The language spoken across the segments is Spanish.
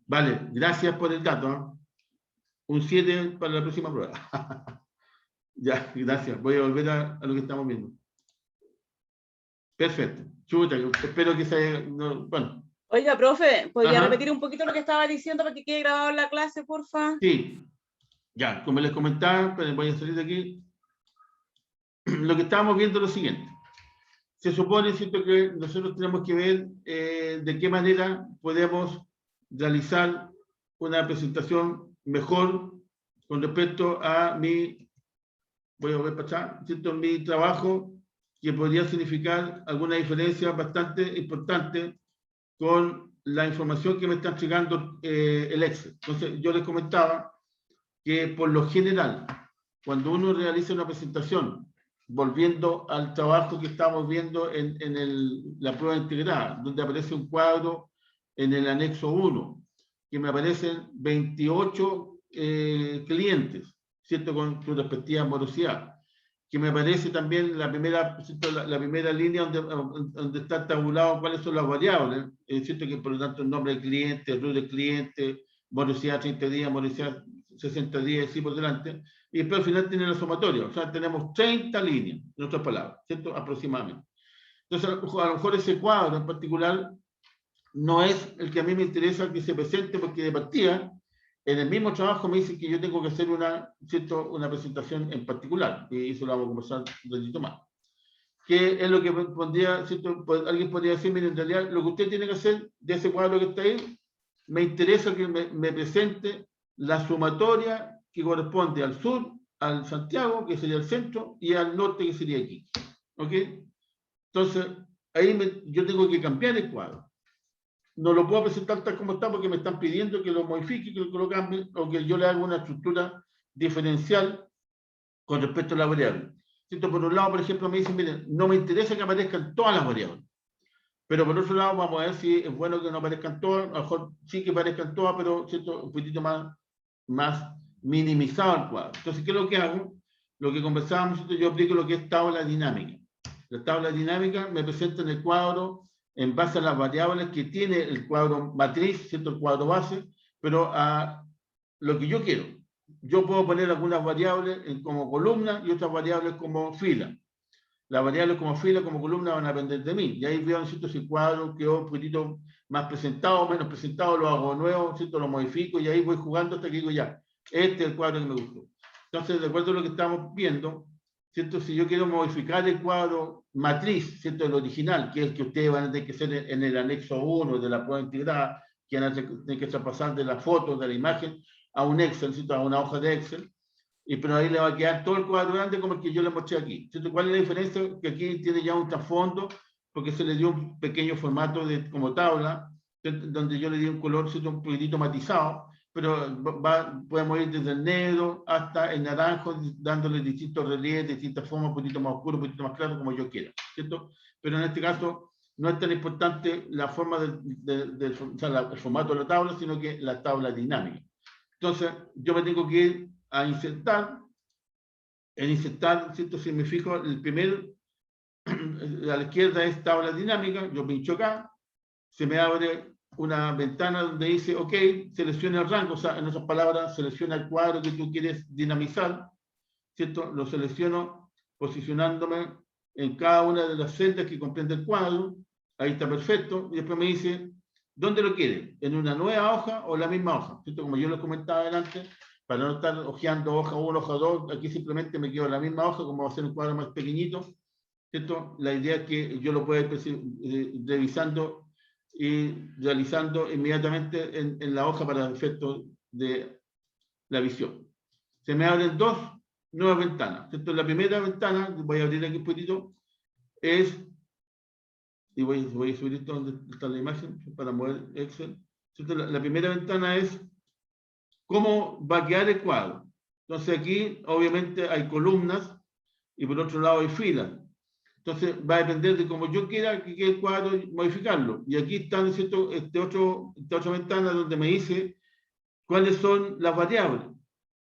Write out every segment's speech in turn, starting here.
Vale, gracias por el dato, ¿no? Un 7 para la próxima prueba. Ya, gracias. Voy a volver a lo que estamos viendo. Perfecto. Chuta, espero que se... No, bueno. Oiga, profe, ¿podría Ajá. repetir un poquito lo que estaba diciendo para que quede grabado en la clase, porfa? Sí. Ya, como les comentaba, pero voy a salir de aquí. Lo que estábamos viendo es lo siguiente. Se supone, ¿cierto?, que nosotros tenemos que ver de qué manera podemos realizar una presentación mejor con respecto a mi, voy a volver para atrás, ¿cierto?, mi trabajo, que podría significar alguna diferencia bastante importante con la información que me está entregando el Excel. Entonces, yo les comentaba que por lo general, cuando uno realiza una presentación, volviendo al trabajo que estamos viendo en la prueba integrada, donde aparece un cuadro en el anexo 1, que me aparecen 28 clientes, ¿cierto?, con su respectiva morosidad, que me aparece también la primera línea donde está tabulado cuáles son las variables, ¿cierto?, que por lo tanto el nombre del cliente, el RUT del cliente, morosidad 30 días, morosidad 60 días, así por delante, y después al final tiene la sumatoria, o sea, tenemos 30 líneas, en otras palabras, ¿cierto?, aproximadamente. Entonces, a lo mejor ese cuadro en particular no es el que a mí me interesa que se presente, porque de partida, en el mismo trabajo me dice que yo tengo que hacer una presentación en particular, y eso lo vamos a conversar un ratito más. Que es lo que pondría, ¿cierto? Alguien podría decir, mire, en realidad lo que usted tiene que hacer de ese cuadro que está ahí, me interesa que me presente la sumatoria que corresponde al sur, al Santiago, que sería el centro, y al norte, que sería aquí. ¿Ok? Entonces, ahí yo tengo que cambiar el cuadro. No lo puedo presentar tal como está porque me están pidiendo que lo modifique, que lo cambie, o que yo le haga una estructura diferencial con respecto a la variable. ¿Cierto? Por un lado, por ejemplo, me dicen, miren, no me interesa que aparezcan todas las variables. Pero por otro lado, vamos a ver si es bueno que no aparezcan todas, a lo mejor sí que aparezcan todas, pero ¿cierto?, un poquito más minimizado el cuadro. Entonces, ¿qué es lo que hago? Lo que conversábamos, ¿cierto?, yo aplico lo que es tabla dinámica. La tabla dinámica me presenta en el cuadro en base a las variables que tiene el cuadro matriz, ¿cierto?, el cuadro base, pero a lo que yo quiero. Yo puedo poner algunas variables como columna y otras variables como fila. Las variables como fila, como columna van a depender de mí. Y ahí veo, ¿cierto?, si el cuadro quedó un poquito más presentado, menos presentado, lo hago nuevo, ¿cierto?, lo modifico y ahí voy jugando hasta que digo ya, este es el cuadro que me gustó. Entonces, de acuerdo a lo que estamos viendo, ¿cierto?, si yo quiero modificar el cuadro matriz, ¿cierto?, el original, que es el que ustedes van a tener que hacer en el anexo 1 de la prueba integrada, que van a tener que traspasar de la foto, de la imagen, a un Excel, ¿cierto?, a una hoja de Excel. Pero ahí le va a quedar todo el cuadro grande como el que yo le mostré aquí. ¿Cierto? ¿Cuál es la diferencia? Que aquí tiene ya un trasfondo, porque se le dio un pequeño formato como tabla, donde yo le di un color, ¿cierto?, un poquitito matizado, pero podemos ir desde el negro hasta el naranjo, dándole distintos relieves, distintas formas, un poquito más oscuro, un poquito más claro, como yo quiera, ¿cierto? Pero en este caso no es tan importante la forma o sea, el formato de la tabla, sino que la tabla dinámica. Entonces, yo me tengo que ir a insertar. En insertar, ¿cierto?, si me fijo, el primer, a la izquierda es tabla dinámica, yo pincho acá, se me abre una ventana donde dice, ok, selecciona el rango, o sea, en otras palabras, selecciona el cuadro que tú quieres dinamizar, ¿cierto? Lo selecciono posicionándome en cada una de las celdas que comprende el cuadro, ahí está perfecto, y después me dice, ¿dónde lo quiere? ¿En una nueva hoja o la misma hoja? ¿Cierto? Como yo lo comentaba adelante, para no estar hojeando hoja 1, hoja 2, aquí simplemente me quedo en la misma hoja, como va a ser un cuadro más pequeñito, ¿cierto? La idea es que yo lo pueda ir revisando y realizando inmediatamente en la hoja para el efecto de la visión. Se me abren dos nuevas ventanas, ¿cierto? La primera ventana, voy a abrir aquí un poquito, es, y voy a subir esto donde está la imagen para mover Excel, ¿cierto? La primera ventana es cómo va a quedar el cuadro. Entonces aquí obviamente hay columnas y por otro lado hay filas. Entonces va a depender de cómo yo quiera que quede el cuadro y modificarlo. Y aquí está, ¿cierto?, esta otra ventana donde me dice cuáles son las variables.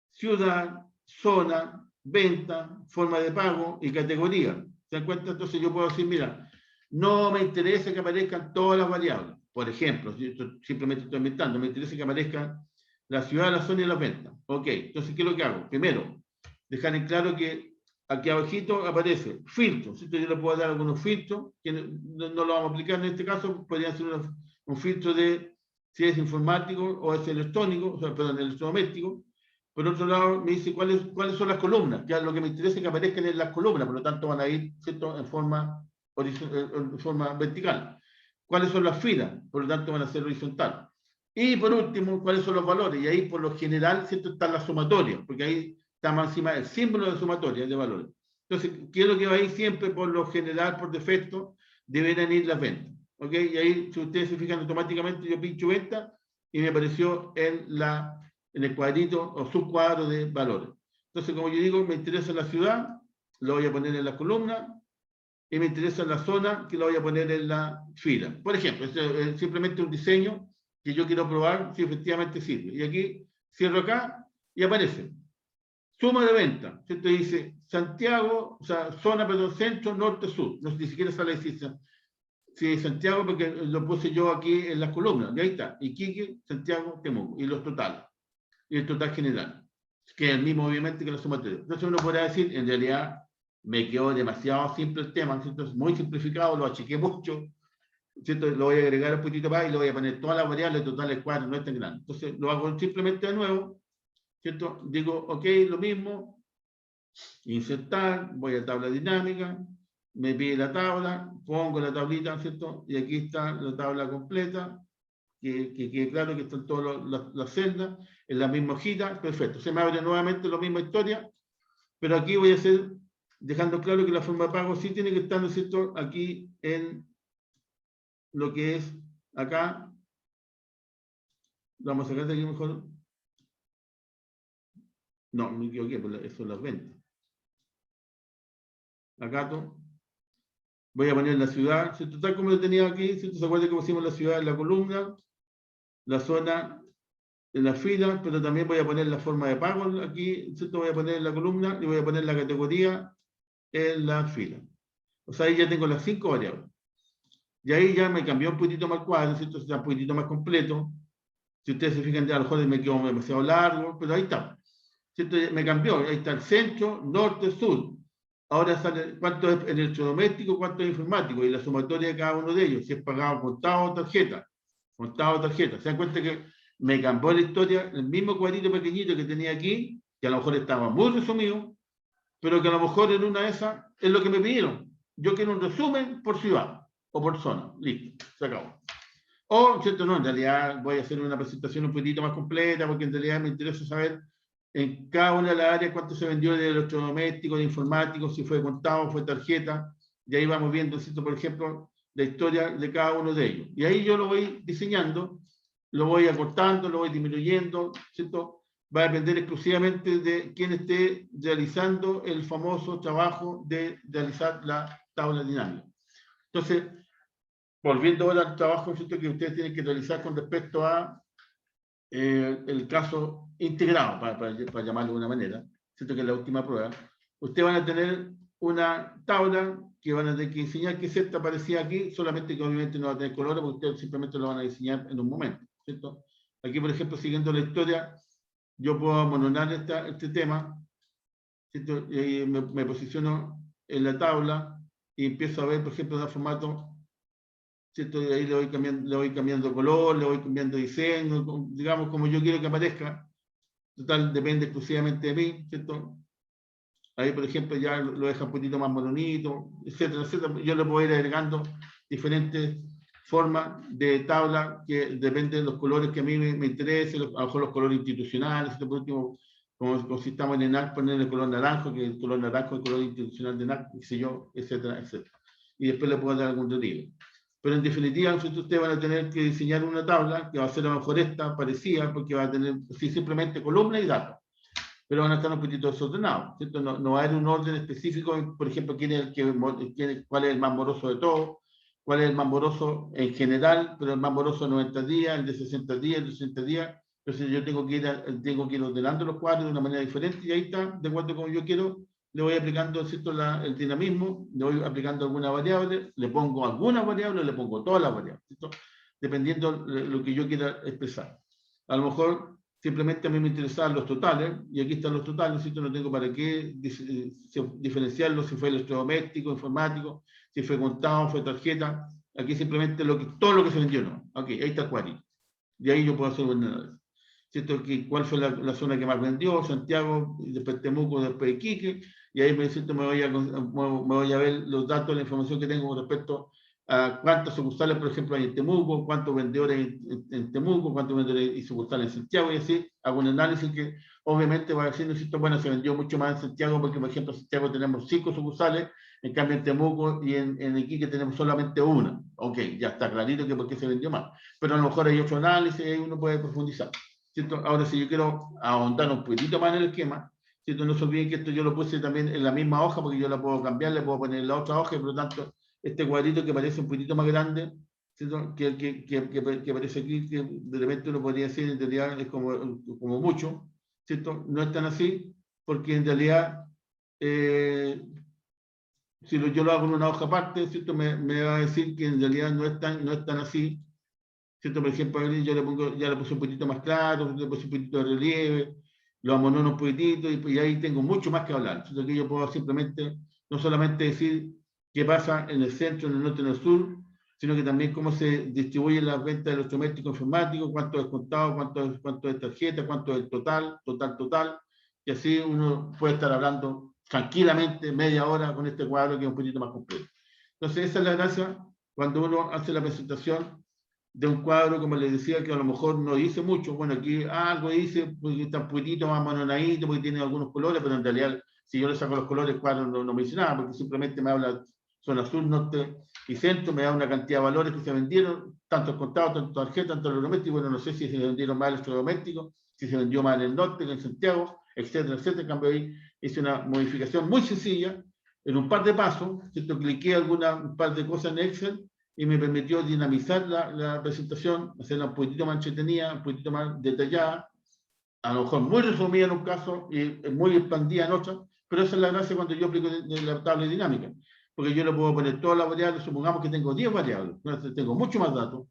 Ciudad, zona, venta, forma de pago y categoría. ¿Se dan cuenta? Entonces yo puedo decir, mira, no me interesa que aparezcan todas las variables. por ejemplo, simplemente estoy inventando, me interesa que aparezca la ciudad, la zona y las ventas. Ok, entonces, ¿qué es lo que hago? Primero, dejar en claro que aquí abajito aparece filtros. Yo le puedo dar algunos filtros, que no lo vamos a aplicar en este caso, podría ser un filtro de si es informático o es electrónico, o sea, perdón, electrodoméstico. Por otro lado, me dice cuáles son las columnas. Ya lo que me interesa es que aparezcan en las columnas, por lo tanto van a ir, ¿cierto?, en forma vertical. ¿Cuáles son las filas? Por lo tanto van a ser horizontal. Y por último, ¿cuáles son los valores? Y ahí por lo general, ¿cierto?, está la sumatoria, porque ahí está más encima el símbolo de sumatoria de valores. Entonces, ¿qué es lo que va a ir siempre por lo general, por defecto? Deben ir las ventas. ¿Ok? Y ahí, si ustedes se fijan automáticamente, yo pincho venta y me apareció en el cuadrito o subcuadro de valores. Entonces, como yo digo, me interesa la ciudad, lo voy a poner en la columna, y me interesa la zona, que lo voy a poner en la fila. Por ejemplo, es simplemente un diseño que yo quiero probar si efectivamente sirve. Y aquí cierro acá y aparece suma de venta. Esto dice Santiago, o sea, zona, perdón, centro, norte, sur. No, ni siquiera sale ahí si es Santiago, porque lo puse yo aquí en las columnas. Y ahí está. Iquique, Santiago, Temuco. Y los totales. Y el total general. Que es el mismo, obviamente, que la sumatoria. Entonces uno podrá decir, en realidad, me quedó demasiado simple el tema, ¿cierto? Es muy simplificado, lo achiqué mucho, ¿cierto? Lo voy a agregar un poquito más y le voy a poner todas las variables totales cuadros, no es tan grande. Entonces lo hago simplemente de nuevo, ¿cierto? Digo, ok, lo mismo, insertar, voy a tabla dinámica, me pide la tabla, pongo la tablita, ¿cierto? Y aquí está la tabla completa, que quede claro que están todas las celdas, en la misma hojita, perfecto. Se me abre nuevamente la misma historia, pero aquí voy a hacer, dejando claro que la forma de pago sí tiene que estar, ¿no es cierto?, aquí en lo que es acá. Vamos a sacar de aquí mejor. No, me equivoqué, pues eso es las ventas. Acá voy a poner la ciudad, ¿cierto? Tal como lo tenía aquí, ¿cierto? ¿Se acuerdan que pusimos la ciudad en la columna, la zona en la fila, pero también voy a poner la forma de pago aquí, ¿cierto? Voy a poner en la columna y voy a poner la categoría en la fila. O sea, ahí ya tengo las 5 variables. Y ahí ya me cambió un poquitito más el cuadro, ¿cierto? Está un poquitito más completo. Si ustedes se fijan, ya a lo mejor me quedó demasiado largo, pero ahí está. ¿Cierto? Me cambió. Ahí está el centro, norte, sur. Ahora sale cuánto es electrodoméstico, cuánto es informático, y la sumatoria de cada uno de ellos, si es pagado contado o tarjeta. Contado o tarjeta. Se dan cuenta que me cambió la historia, el mismo cuadrito pequeñito que tenía aquí, que a lo mejor estaba muy resumido, pero que a lo mejor en una de esas es lo que me pidieron. Yo quiero un resumen por ciudad o por zona. Listo, se acabó. O, ¿cierto? No, en realidad voy a hacer una presentación un poquitito más completa porque en realidad me interesa saber en cada una de las áreas cuánto se vendió de electrodomésticos, de informáticos, si fue contado, fue tarjeta. Y ahí vamos viendo, ¿cierto? Por ejemplo, la historia de cada uno de ellos. Y ahí yo lo voy diseñando, lo voy acortando, lo voy disminuyendo, ¿cierto? Va a depender exclusivamente de quién esté realizando el famoso trabajo de realizar la tabla dinámica. Entonces, volviendo ahora al trabajo, ¿cierto?, que ustedes tienen que realizar con respecto a el caso integrado, para llamarlo de una manera, ¿cierto?, que es la última prueba. Ustedes van a tener una tabla que van a tener que diseñar, que es esta parecida aquí, solamente que obviamente no va a tener colores, porque ustedes simplemente lo van a diseñar en un momento, ¿cierto? Aquí, por ejemplo, siguiendo la historia, yo puedo amononar este tema, ¿cierto? Y me posiciono en la tabla y empiezo a ver, por ejemplo, el formato, ¿cierto? Y ahí le voy cambiando color, le voy cambiando diseño, digamos, como yo quiero que aparezca. Total, depende exclusivamente de mí, ¿cierto? Ahí, por ejemplo, ya lo deja un poquito más mononito, etcétera, etcétera. Yo le puedo ir agregando diferentes formas de tabla que dependen de los colores que a mí me interesen, a lo mejor los colores institucionales, ¿cierto? Por último, como si estamos en ENAC, poner el color naranjo, que el color naranjo es el color institucional de ENAC, qué sé yo, etcétera, etcétera. Y después le puedo dar algún detalle. Pero en definitiva, ustedes van a tener que diseñar una tabla que va a ser a lo mejor esta, parecida, porque va a tener sí, simplemente columna y datos. Pero van a estar un poquito desordenados, ¿cierto? No va a haber un orden específico, por ejemplo, cuál es el más moroso de todos, cuál es el más moroso en general, pero el más moroso de 90 días, el de 60 días, el de 60 días. Entonces yo tengo que ir ordenando los cuadros de una manera diferente y ahí está, de acuerdo como yo quiero, le voy aplicando, ¿cierto?, el dinamismo, le voy aplicando alguna variable, le pongo algunas variables, le pongo todas las variables, ¿cierto? dependiendo de lo que yo quiera expresar. A lo mejor simplemente a mí me interesaban los totales, y aquí están los totales, ¿cierto? No tengo para qué diferenciarlos, si fue electrodoméstico, informático, si fue contado, fue tarjeta. Aquí simplemente todo lo que se vendió, ¿no? Ok, ahí está el cuadrito. De ahí yo puedo hacer un análisis. ¿Cierto? ¿Cuál fue la zona que más vendió? Santiago, después Temuco, después Iquique, y ahí me voy a ver los datos, la información que tengo con respecto a cuántas sucursales, por ejemplo, hay en Temuco, cuántos vendedores en Temuco, cuántos vendedores y sucursales en Santiago, y así hago un análisis que obviamente va a decir, bueno, se vendió mucho más en Santiago, porque por ejemplo en Santiago tenemos 5 sucursales, en cambio en Temuco y en Iquique tenemos solamente una. Ok, ya está clarito que por qué se vendió más. Pero a lo mejor hay otro análisis y ahí uno puede profundizar. ¿Cierto? Ahora, si yo quiero ahondar un poquitito más en el esquema, ¿cierto? No se olviden que esto yo lo puse también en la misma hoja, porque yo la puedo cambiar, le puedo poner en la otra hoja, y por lo tanto, este cuadrito que parece un poquitito más grande, ¿cierto? Que aparece aquí, que de repente uno podría decir, en realidad es como mucho, ¿cierto? No es tan así, porque en realidad, si yo lo hago en una hoja aparte, ¿cierto? Me va a decir que en realidad no es tan así, ¿cierto? Por ejemplo, yo ya le puse un poquitito más claro, le puse un poquitito de relieve, lo amonono un poquitito, y ahí tengo mucho más que hablar. Entonces, aquí yo puedo simplemente, no solamente decir qué pasa en el centro, en el norte y en el sur, sino que también cómo se distribuyen las ventas de electrodomésticos informáticos, cuánto es contado, cuánto es tarjeta, cuánto es el total, y así uno puede estar hablando tranquilamente media hora con este cuadro que es un poquito más completo. Entonces, esa es la gracia cuando uno hace la presentación de un cuadro, como les decía, que a lo mejor no dice mucho. Bueno, aquí algo dice, porque está un poquitito más mononadito, porque tiene algunos colores, pero en realidad, si yo le saco los colores, el cuadro no me dice nada, porque simplemente me habla zona sur, norte y centro, me da una cantidad de valores que se vendieron, tanto contados, tanto tarjetas, tanto electrodomésticos. Bueno, no sé si se vendieron más electrodomésticos, si se vendió más en el norte que en Santiago, etcétera, etcétera. En cambio, ahí hice una modificación muy sencilla, en un par de pasos, ¿cierto? Cliqué un par de cosas en Excel, y me permitió dinamizar la presentación, hacerla un poquitito más entretenida, un poquitito más detallada, a lo mejor muy resumida en un caso y muy expandida en otro, pero esa es la gracia cuando yo aplico la tabla dinámica, porque yo le puedo poner todas las variables, supongamos que tengo 10 variables, entonces tengo mucho más datos.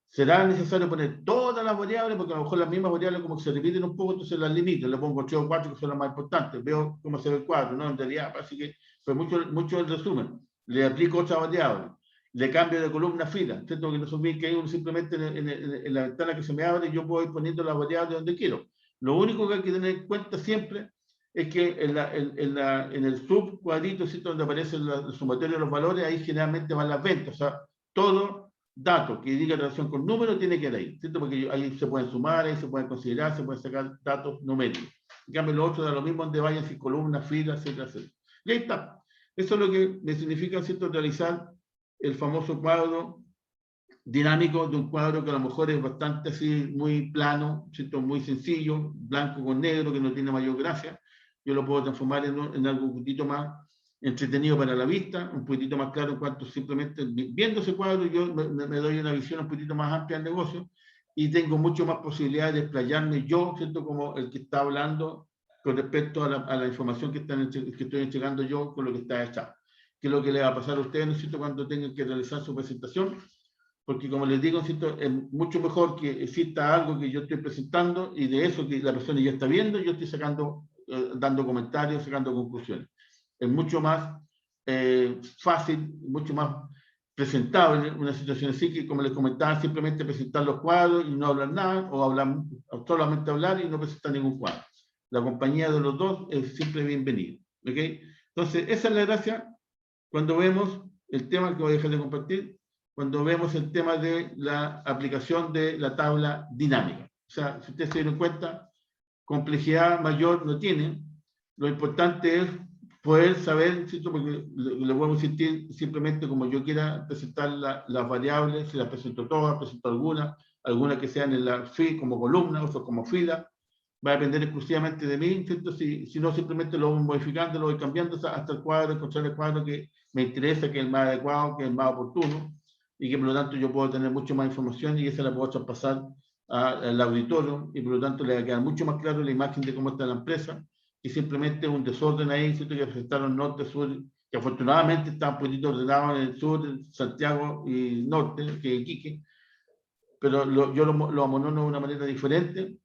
Será necesario poner todas las variables, porque a lo mejor las mismas variables como que se repiten un poco, entonces las limito, le pongo 3 o 4 que son las más importantes, veo cómo se ve el cuadro, ¿no? En realidad parece que fue mucho el resumen, le aplico otra variable, le cambio de columna a fila, ¿cierto? Que no se olviden que hay uno simplemente en la ventana que se me abre, yo puedo ir poniendo las variables donde quiero. Lo único que hay que tener en cuenta siempre es que en el subcuadrito, ¿cierto? Donde aparece el sumatorio de los valores, ahí generalmente van las ventas, o sea, todo dato que diga relación con números tiene que ir ahí, ¿cierto? Porque ahí se pueden sumar, ahí se pueden considerar, se pueden sacar datos numéricos. En cambio, lo otro da lo mismo donde vayan, si columnas, filas, etcétera, etcétera. Y ahí está. Eso es lo que me significa, ¿cierto? Realizar el famoso cuadro dinámico, de un cuadro que a lo mejor es bastante así, muy plano, ¿cierto? Muy sencillo, blanco con negro, que no tiene mayor gracia. Yo lo puedo transformar en algo un poquito más entretenido para la vista, un poquitito más claro en cuanto simplemente viendo ese cuadro yo me doy una visión un poquitito más amplia del negocio y tengo mucho más posibilidad de explayarme yo, ¿cierto? Como el que está hablando con respecto a la información que estoy entregando yo con lo que está hecha. ¿Qué es lo que le va a pasar a ustedes, ¿no es cierto?, cuando tengan que realizar su presentación? Porque como les digo, ¿cierto?, es mucho mejor que exista algo que yo estoy presentando y de eso que la persona ya está viendo, yo estoy sacando, dando comentarios, sacando conclusiones. Es mucho más fácil, mucho más presentable una situación así, que como les comentaba, simplemente presentar los cuadros y no hablar nada, o solamente hablar y no presentar ningún cuadro. La compañía de los dos es siempre bienvenida. ¿Okay? Entonces, esa es la gracia cuando vemos el tema que voy a dejar de compartir, cuando vemos el tema de la aplicación de la tabla dinámica. O sea, si ustedes se dieron cuenta, complejidad mayor no tiene. Lo importante es poder saber, ¿cierto? Porque le voy a insistir simplemente como yo quiera presentar las variables, si las presento todas, presento algunas que sean en la fila como columna, otras como fila. Va a depender exclusivamente de mí, ¿cierto? Si no, simplemente lo voy modificando, lo voy cambiando hasta el cuadro, encontrar el cuadro que me interesa, que es el más adecuado, que es el más oportuno, y que por lo tanto yo puedo tener mucho más información y esa la puedo traspasar al auditorio, y por lo tanto le va a quedar mucho más claro la imagen de cómo está la empresa, y simplemente un desorden ahí, ¿cierto? Que presentaron norte, sur, que afortunadamente están un poquito ordenados en el sur, Santiago y norte, que Iquique, pero yo lo amonono de una manera diferente,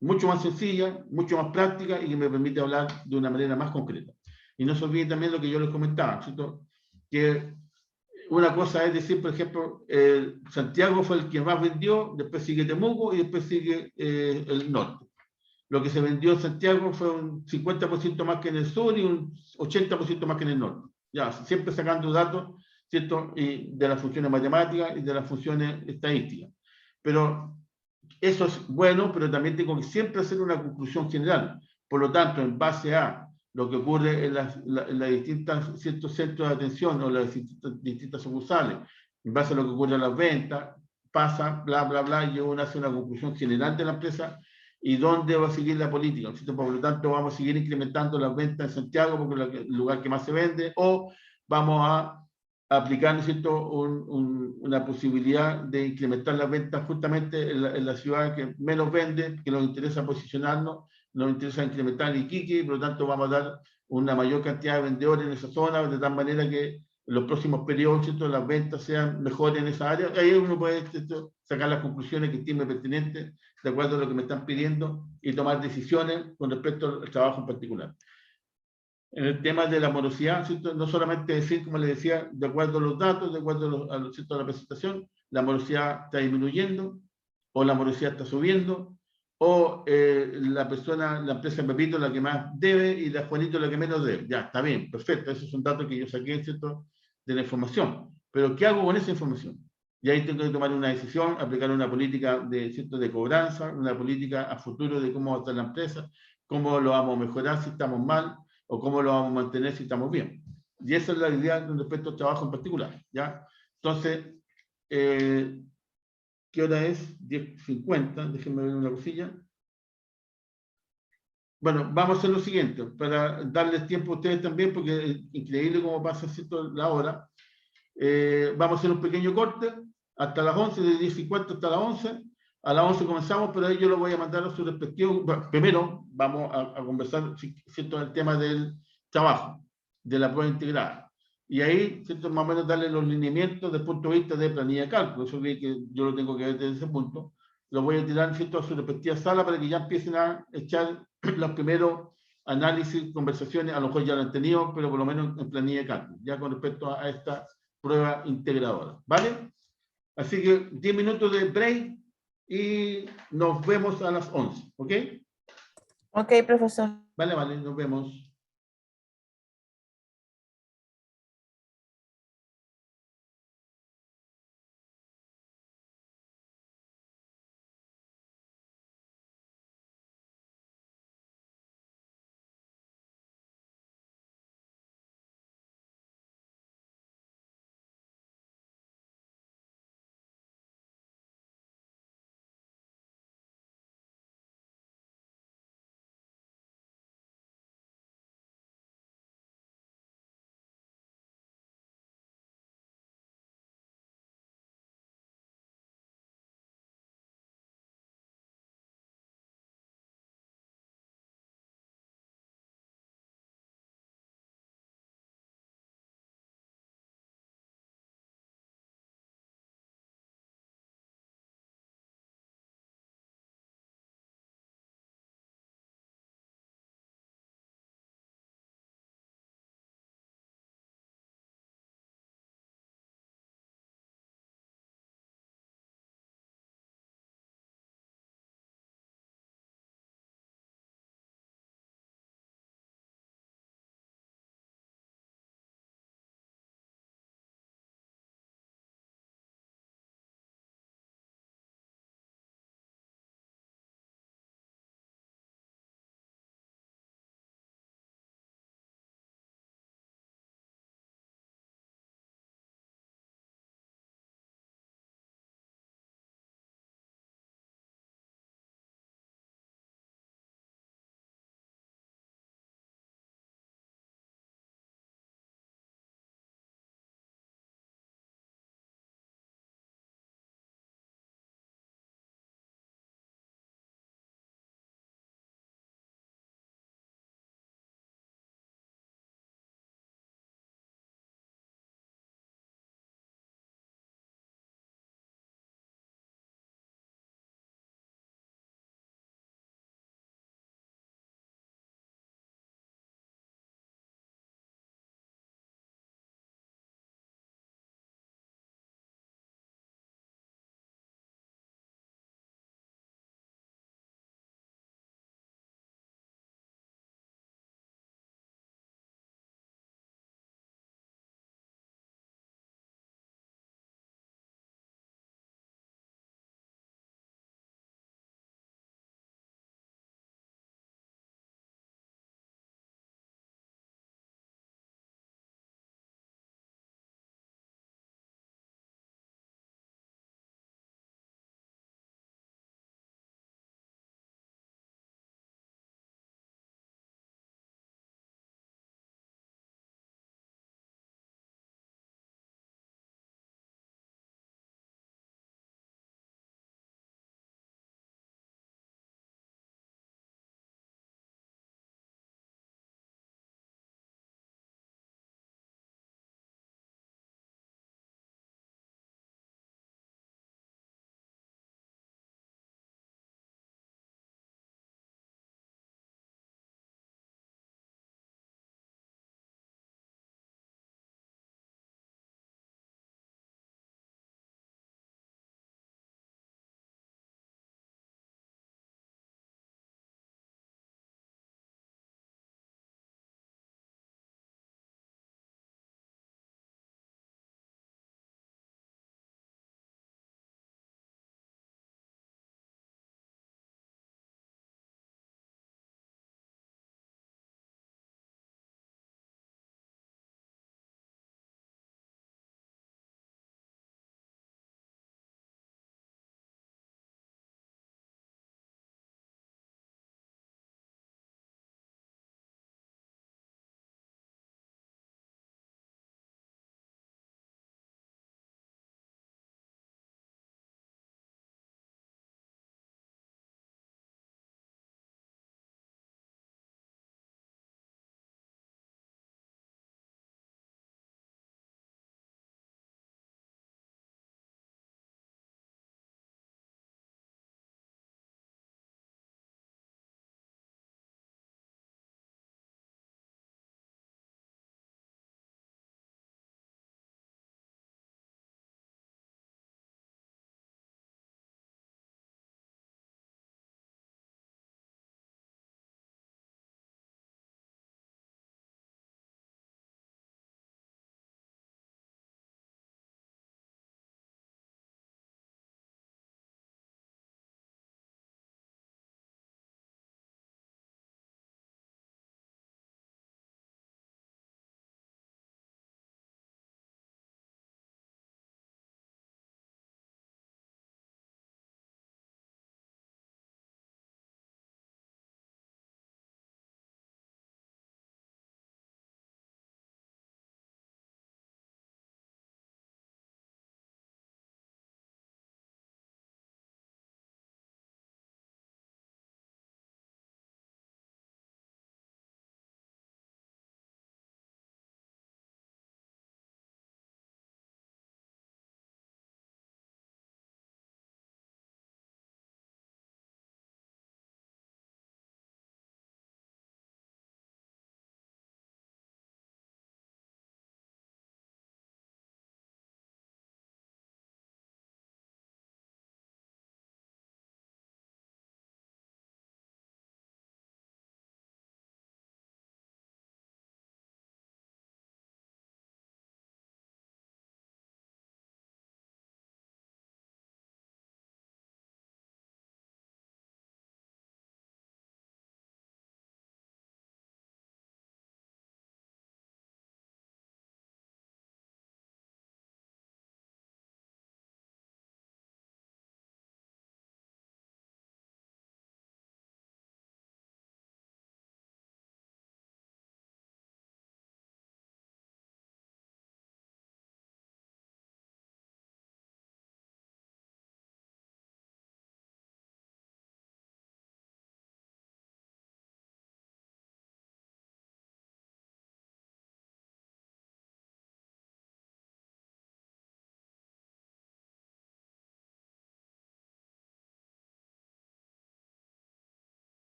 mucho más sencilla, mucho más práctica y que me permite hablar de una manera más concreta. Y no se olviden también lo que yo les comentaba, ¿cierto? Que una cosa es decir, por ejemplo, Santiago fue el que más vendió, después sigue Temuco y después sigue el norte. Lo que se vendió en Santiago fue un 50% más que en el sur y un 80% más que en el norte. Ya, siempre sacando datos, ¿cierto? Y de las funciones matemáticas y de las funciones estadísticas. Pero eso es bueno, pero también tengo que siempre hacer una conclusión general. Por lo tanto, en base a lo que ocurre en las distintas ciertos centros de atención o las distintas sucursales, en base a lo que ocurre en las ventas, pasa, bla, bla, bla, y uno hace una conclusión general de la empresa y dónde va a seguir la política. Por lo tanto, vamos a seguir incrementando las ventas en Santiago porque es el lugar que más se vende, o vamos a aplicar, ¿cierto? Una posibilidad de incrementar las ventas justamente en la ciudad que menos vende, que nos interesa posicionarnos, nos interesa incrementar Iquique, y por lo tanto vamos a dar una mayor cantidad de vendedores en esa zona, de tal manera que en los próximos periodos, ¿cierto?, las ventas sean mejores en esa área. Ahí uno puede, ¿cierto?, sacar las conclusiones que estime pertinentes de acuerdo a lo que me están pidiendo y tomar decisiones con respecto al trabajo en particular. En el tema de la morosidad, ¿cierto?, no solamente decir, como les decía, de acuerdo a los datos, de acuerdo ¿cierto?, a la presentación, la morosidad está disminuyendo, o la morosidad está subiendo, o la empresa Pepito la que más debe y la Juanito la que menos debe. Ya, está bien, perfecto, esos son datos que yo saqué, ¿cierto?, de la información. Pero, ¿qué hago con esa información? Y ahí tengo que tomar una decisión, aplicar una política de, ¿cierto?, de cobranza, una política a futuro de cómo va a estar la empresa, cómo lo vamos a mejorar si estamos mal, o cómo lo vamos a mantener si estamos bien. Y esa es la idea con respecto al trabajo en particular, ¿ya? Entonces, ¿qué hora es? 10:50, déjenme ver una cosilla. Bueno, vamos a hacer lo siguiente, para darles tiempo a ustedes también, porque es increíble cómo pasa, ¿cierto?, la hora. Vamos a hacer un pequeño corte hasta las 11, de 10:50 hasta las 11. A las 11 comenzamos, pero ahí yo lo voy a mandar a su respectivo. Bueno, primero vamos a conversar, ¿cierto?, el tema del trabajo, de la prueba integrada. Y ahí, ¿cierto?, más o menos darle los lineamientos desde el punto de vista de planilla de cálculo. Eso que yo lo tengo que ver desde ese punto. Lo voy a tirar, ¿cierto?, a su respectiva sala para que ya empiecen a echar los primeros análisis, conversaciones. A lo mejor ya lo han tenido, pero por lo menos en planilla de cálculo, ya con respecto a esta prueba integradora, ¿vale? Así que 10 minutos de break y nos vemos a las 11, ¿ok? Ok, profesor. Vale, vale, nos vemos.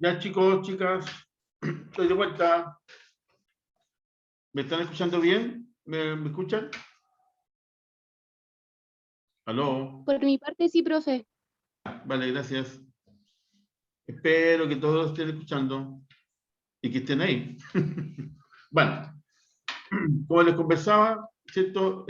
Ya, chicos, chicas, estoy de vuelta. ¿Me están escuchando bien? ¿Me escuchan? ¿Aló? Por mi parte, sí, profe. Vale, gracias. Espero que todos estén escuchando y que estén ahí. Bueno, como les conversaba, ¿cierto?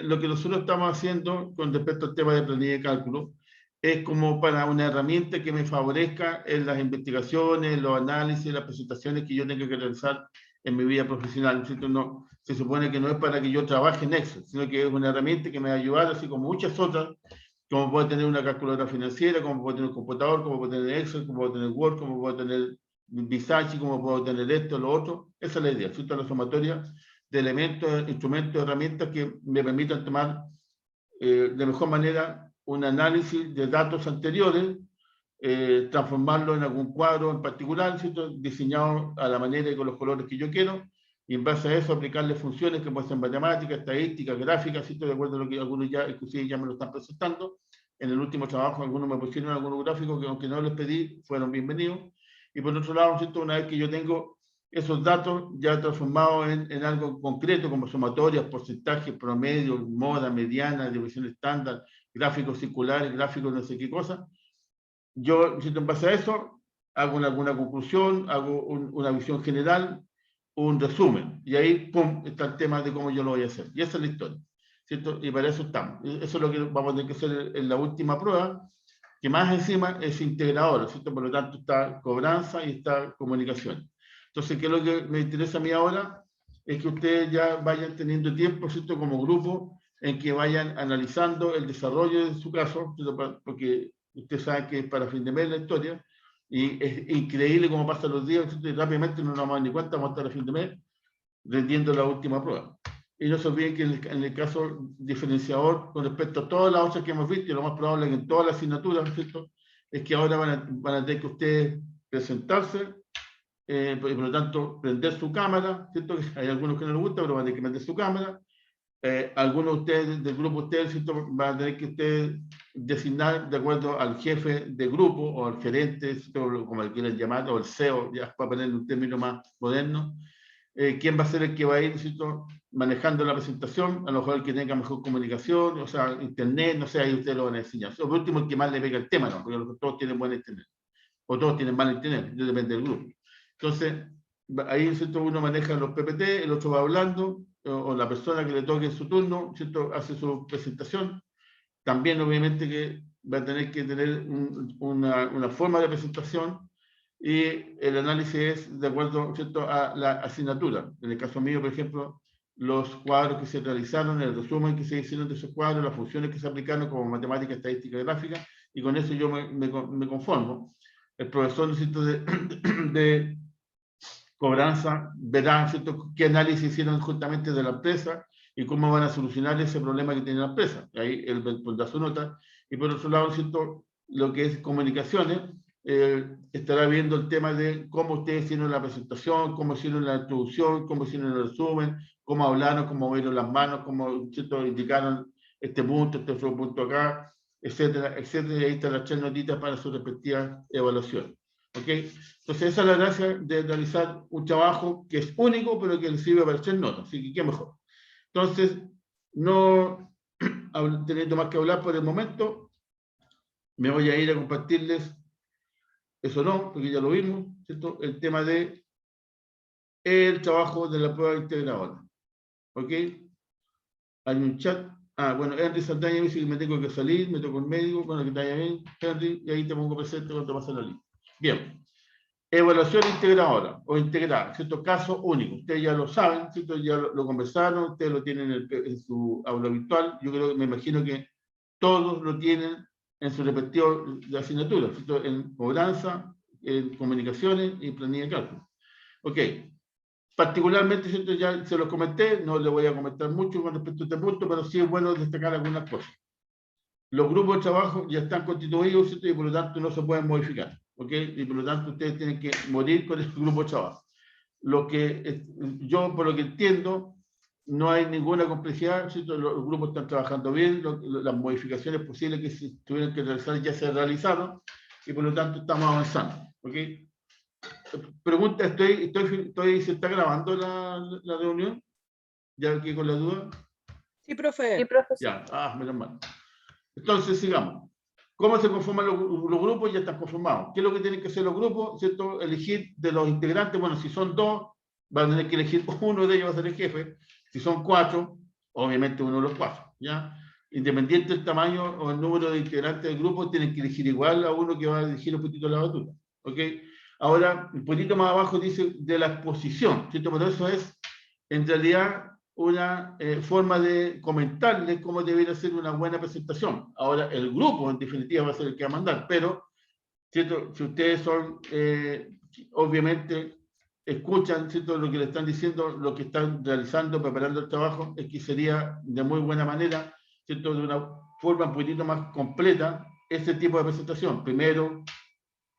Lo que nosotros estamos haciendo con respecto al tema de planilla de cálculo es como para una herramienta que me favorezca en las investigaciones, los análisis, las presentaciones que yo tenga que realizar en mi vida profesional, ¿cierto? No, se supone que no es para que yo trabaje en Excel, sino que es una herramienta que me va a ayudar, así como muchas otras, como puedo tener una calculadora financiera, como puedo tener un computador, como puedo tener Excel, como puedo tener Word, como puedo tener Visage, como puedo tener esto, lo otro. Esa es la idea, ¿cierto? La sumatoria de elementos, instrumentos, herramientas que me permitan tomar de mejor manera un análisis de datos anteriores, transformarlo en algún cuadro en particular, ¿cierto? Diseñado a la manera y con los colores que yo quiero, y en base a eso aplicarle funciones que pueden ser matemáticas, estadísticas, gráficas, ¿cierto? De acuerdo a lo que algunos ya, inclusive ya me lo están presentando. En el último trabajo algunos me pusieron algunos gráficos que aunque no les pedí, fueron bienvenidos. Y por otro lado, ¿cierto? Una vez que yo tengo esos datos ya transformados en algo concreto, como sumatorias, porcentajes, promedio, moda, mediana, división estándar, gráficos circulares, gráficos no sé qué cosa. Yo, en base a eso, hago alguna conclusión, hago una visión general, un resumen. Y ahí, pum, está el tema de cómo yo lo voy a hacer. Y esa es la historia, ¿cierto? Y para eso estamos. Eso es lo que vamos a tener que hacer en la última prueba, que más encima es integradora, ¿cierto? Por lo tanto, está cobranza y está comunicación. Entonces, ¿qué es lo que me interesa a mí ahora? Es que ustedes ya vayan teniendo tiempo, ¿cierto? Como grupo, en que vayan analizando el desarrollo de su caso, ¿cierto? Porque ustedes saben que es para fin de mes la historia, y es increíble cómo pasan los días, ¿cierto? Y rápidamente no nos damos ni cuenta, vamos a estar a fin de mes rendiendo la última prueba. Y no se olviden que en el caso diferenciador, con respecto a todas las otras que hemos visto, y lo más probable es que en todas las asignaturas, ¿cierto? Es que ahora van a tener que ustedes presentarse, por lo tanto, prender su cámara, ¿cierto? Hay algunos que no les gusta, pero van a tener que prender su cámara. Algunos de ustedes, del grupo ustedes, ¿cierto? Van a tener que ustedes designar de acuerdo al jefe de grupo o al gerente, ¿cierto? Como le quieran llamar, o el CEO, ya para ponerle un término más moderno. Quién va a ser el que va a ir, ¿cierto? Manejando la presentación, a lo mejor el que tenga mejor comunicación, o sea, internet, no sé, ahí ustedes lo van a enseñar. O por último, el que más le pega el tema, ¿no? Porque todos tienen buen internet, o todos tienen mal internet, depende del grupo. Entonces, ahí, ¿cierto? Uno maneja los PPT, el otro va hablando, o la persona que le toque en su turno, ¿cierto? Hace su presentación. También, obviamente, que va a tener que tener una forma de presentación, y el análisis es de acuerdo, ¿cierto?, a la asignatura. En el caso mío, por ejemplo, los cuadros que se realizaron, el resumen que se hicieron de esos cuadros, las funciones que se aplicaron como matemática, estadística y gráfica, y con eso yo me conformo. El profesor, ¿cierto?, de cobranza verá, ¿cierto?, qué análisis hicieron justamente de la empresa y cómo van a solucionar ese problema que tiene la empresa. Ahí él pondrá su nota. Y por otro lado, ¿cierto?, lo que es comunicaciones, estará viendo el tema de cómo ustedes hicieron la presentación, cómo hicieron la introducción, cómo hicieron el resumen, cómo hablaron, cómo movieron las manos, cómo, ¿cierto?, indicaron este punto, este otro punto acá, etcétera, etcétera. Y ahí están las 3 notitas para su respectiva evaluación. ¿Ok? Entonces, esa es la gracia de realizar un trabajo que es único, pero que le sirve para 3 notas. Así que, ¿qué mejor? Entonces, no teniendo más que hablar por el momento, me voy a ir a compartirles, eso no, porque ya lo vimos, ¿cierto? El tema de el trabajo de la prueba integradora. ¿Ok? Hay un chat. Ah, bueno, Henry Saldaña me dice que me tengo que salir, me toco el médico, bueno, que te vaya bien, Henry, y ahí te pongo presente cuando pase la lista. Bien. Evaluación integradora o integral, ¿cierto? Caso único. Ustedes ya lo saben, ¿cierto? Ya lo conversaron, ustedes lo tienen en su aula virtual. Yo creo, me imagino que todos lo tienen en su respectivo de asignatura, ¿cierto? En cobranza, en comunicaciones y planilla de cálculo. Ok. Particularmente, ¿cierto? Ya se los comenté, no le voy a comentar mucho con respecto a este punto, pero sí es bueno destacar algunas cosas. Los grupos de trabajo ya están constituidos, ¿cierto? Y por lo tanto no se pueden modificar, ¿ok? Y por lo tanto ustedes tienen que morir con el grupo de trabajo. Lo que yo, por lo que entiendo, no hay ninguna complejidad, ¿cierto? Los grupos están trabajando bien, las modificaciones posibles que se tuvieran que realizar ya se realizaron, y por lo tanto estamos avanzando, ¿ok? Pregunta, ¿se está grabando la reunión? ¿Ya aquí con la duda? Sí, profe. Sí, profesor. Ya, menos mal. Entonces, sigamos. ¿Cómo se conforman los grupos? Ya están conformados. ¿Qué es lo que tienen que hacer los grupos? ¿Cierto? Elegir de los integrantes, bueno, si son 2, van a tener que elegir uno de ellos, va a ser el jefe. Si son 4, obviamente uno de los 4, ¿ya? Independiente del tamaño o el número de integrantes del grupo, tienen que elegir igual a uno que va a dirigir un poquito la batuta, ¿ok? Ahora, un poquito más abajo dice de la exposición, ¿cierto? Pero eso es, en realidad, una forma de comentarles cómo debería ser una buena presentación. Ahora, el grupo, en definitiva, va a ser el que va a mandar, pero, ¿cierto? Si ustedes son, obviamente, escuchan, ¿cierto? Lo que le están diciendo, lo que están realizando, preparando el trabajo, es que sería de muy buena manera, ¿cierto? De una forma un poquito más completa, ese tipo de presentación. Primero,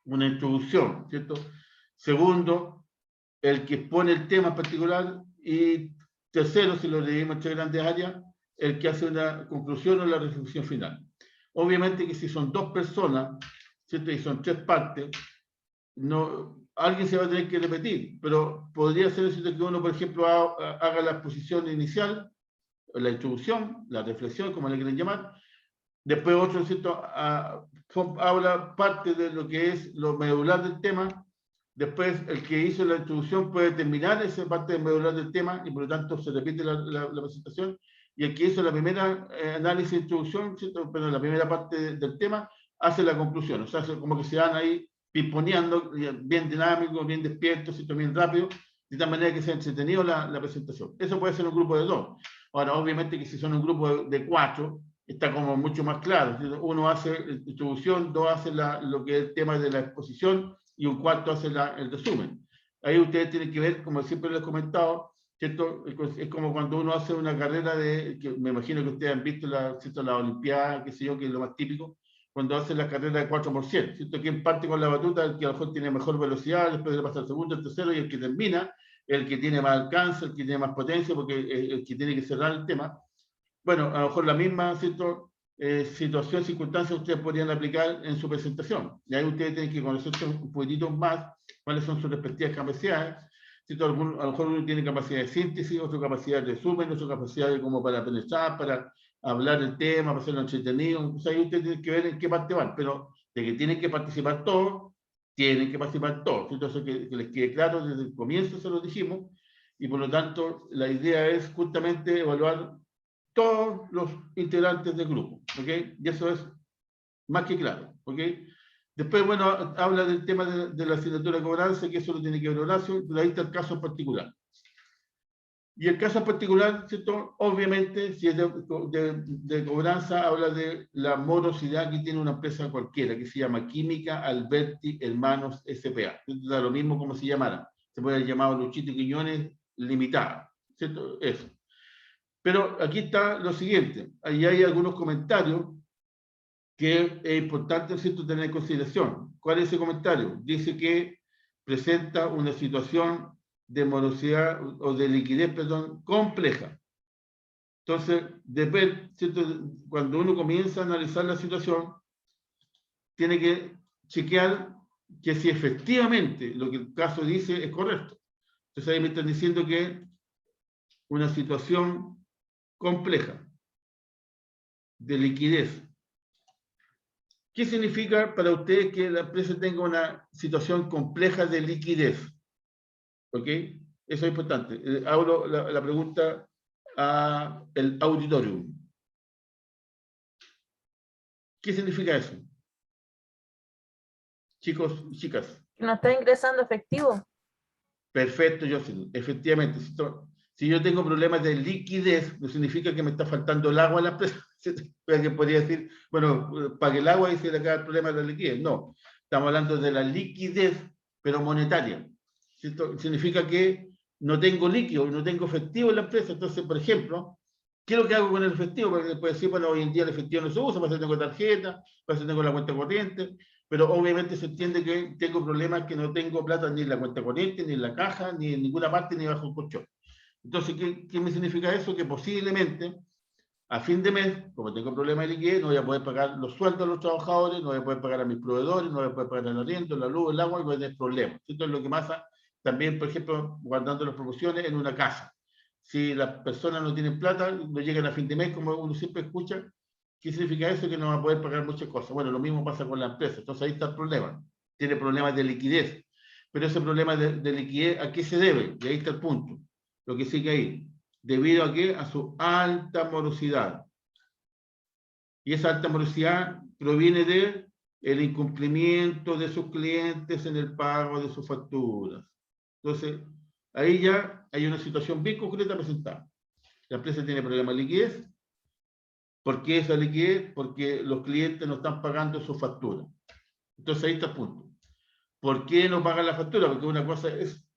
una introducción, ¿cierto? Segundo, el que expone el tema en particular, y tercero, si lo dividimos en 3 grandes áreas, el que hace una conclusión o la resolución final. Obviamente que si son 2 personas, ¿cierto? Y son 3 partes, no, alguien se va a tener que repetir, pero podría ser que uno, por ejemplo, haga la exposición inicial, la introducción, la reflexión, como le quieren llamar, después otro, ¿cierto? Habla parte de lo que es lo medular del tema, después el que hizo la introducción puede terminar esa parte medular del tema y por lo tanto se repite la presentación, y el que hizo la primera análisis de introducción, ¿cierto? Pero la primera parte del tema, hace la conclusión, o sea, hace como que se van ahí pimponeando, bien dinámico, bien despierto, ¿cierto? Bien rápido, de tal manera que sea entretenido la presentación. Eso puede ser un grupo de 2. Ahora, obviamente que si son un grupo de 4, está como mucho más claro. Uno hace la introducción, 2 hace lo que es el tema de la exposición y un cuarto hace el resumen. Ahí ustedes tienen que ver, como siempre les he comentado, ¿cierto? Es como cuando uno hace una carrera que me imagino que ustedes han visto la Olimpiada, qué sé yo, que es lo más típico, cuando hacen la carrera de 4%, ¿cierto? Quien parte con la batuta, el que a lo mejor tiene mejor velocidad, después le pasa al segundo, el tercero, y el que termina, el que tiene más alcance, el que tiene más potencia, porque el que tiene que cerrar el tema. Bueno, a lo mejor la misma, ¿cierto? Situación, circunstancia, ustedes podrían aplicar en su presentación. Y ahí ustedes tienen que conocerse un poquitito más cuáles son sus respectivas capacidades. ¿Cierto? A lo mejor uno tiene capacidad de síntesis, otro capacidad de resumen, otro capacidad de como para penetrar, para hablar el tema, para hacerlo entretenido. Entonces ahí ustedes tienen que ver en qué parte van, pero de que tienen que participar todos, tienen que participar todos. Entonces que les quede claro, desde el comienzo se lo dijimos, y por lo tanto la idea es justamente evaluar todos los integrantes del grupo, ¿ok? Y eso es más que claro, ¿ok? Después, bueno, habla del tema de la asignatura de cobranza, que eso lo tiene que ver Horacio, pero ahí está el caso en particular. Y el caso en particular, ¿cierto? Obviamente, si es de cobranza, habla de la morosidad que tiene una empresa cualquiera, que se llama Química Alberti Hermanos S.p.A. Da lo mismo como se llamara. Se puede haber llamado Luchito y Quiñones Limitada, ¿cierto? Eso. Pero aquí está lo siguiente, ahí hay algunos comentarios que es importante, ¿cierto?, tener en consideración. ¿Cuál es ese comentario? Dice que presenta una situación de morosidad o de liquidez, perdón, compleja. Entonces, depende, ¿cierto? Cuando uno comienza a analizar la situación, tiene que chequear que si efectivamente lo que el caso dice es correcto. Entonces ahí me están diciendo que una situación compleja de liquidez. ¿Qué significa para ustedes que la empresa tenga una situación compleja de liquidez? ¿Ok? Eso es importante. Abro la pregunta al auditorium. ¿Qué significa eso? Chicos y chicas. No está ingresando efectivo. Perfecto, Jocelyn. Efectivamente, si yo tengo problemas de liquidez, no significa que me está faltando el agua a la empresa. Que podría decir, bueno, pague el agua y se le acaba el problema de la liquidez. No, estamos hablando de la liquidez, pero monetaria. ¿Cierto? Significa que no tengo líquido, no tengo efectivo en la empresa. Entonces, por ejemplo, ¿qué es lo que hago con el efectivo? Porque puede decir, bueno, hoy en día el efectivo no se usa, para eso tengo tarjeta, para eso tengo la cuenta corriente, pero obviamente se entiende que tengo problemas que no tengo plata ni en la cuenta corriente, ni en la caja, ni en ninguna parte, ni bajo el colchón. Entonces, ¿qué me significa eso? Que posiblemente A fin de mes, como tengo problemas de liquidez, no voy a poder pagar los sueldos a los trabajadores, no voy a poder pagar a mis proveedores, no voy a poder pagar el arriendo, la luz, el agua, y voy a tener problemas. Esto es lo que pasa también, por ejemplo, guardando las promociones en una casa. Si las personas no tienen plata, no llegan a fin de mes, como uno siempre escucha, ¿qué significa eso? Que no va a poder pagar muchas cosas. Bueno, lo mismo pasa con la empresa. Entonces ahí está el problema. Tiene problemas de liquidez. Pero ese problema de liquidez, ¿a qué se debe? Y ahí está el punto. Lo que sigue ahí. ¿Debido a qué? A su alta morosidad. Y esa alta morosidad proviene de el incumplimiento de sus clientes en el pago de sus facturas. Entonces, ahí ya hay una situación bien concreta presentada. La empresa tiene problemas de liquidez. ¿Por qué esa liquidez? Porque los clientes no están pagando sus facturas. Entonces ahí está el punto. ¿Por qué no pagan la factura? Porque una cosa es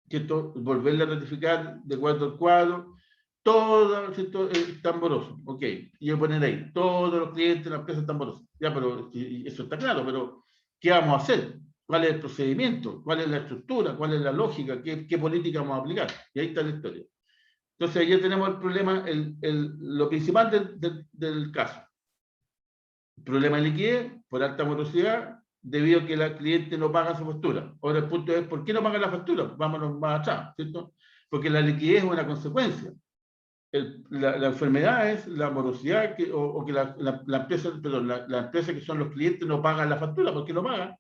que volverle a ratificar de acuerdo al cuadro, todo está moroso. Ok, y yo poner ahí, todos los clientes de la empresa están morosos. Ya, pero eso está claro, pero ¿qué vamos a hacer? ¿Cuál es el procedimiento? ¿Cuál es la estructura? ¿Cuál es la lógica? ¿Qué política vamos a aplicar? Y ahí está la historia. Entonces ya tenemos el problema, lo principal del caso. Problema de liquidez por alta morosidad, debido a que el cliente no paga su factura. Ahora el punto es, ¿por qué no paga la factura? Vámonos más atrás, ¿cierto? Porque la liquidez es una consecuencia. La enfermedad es la morosidad o que la empresa, perdón, la empresa que son los clientes no pagan la factura. ¿Por qué no pagan?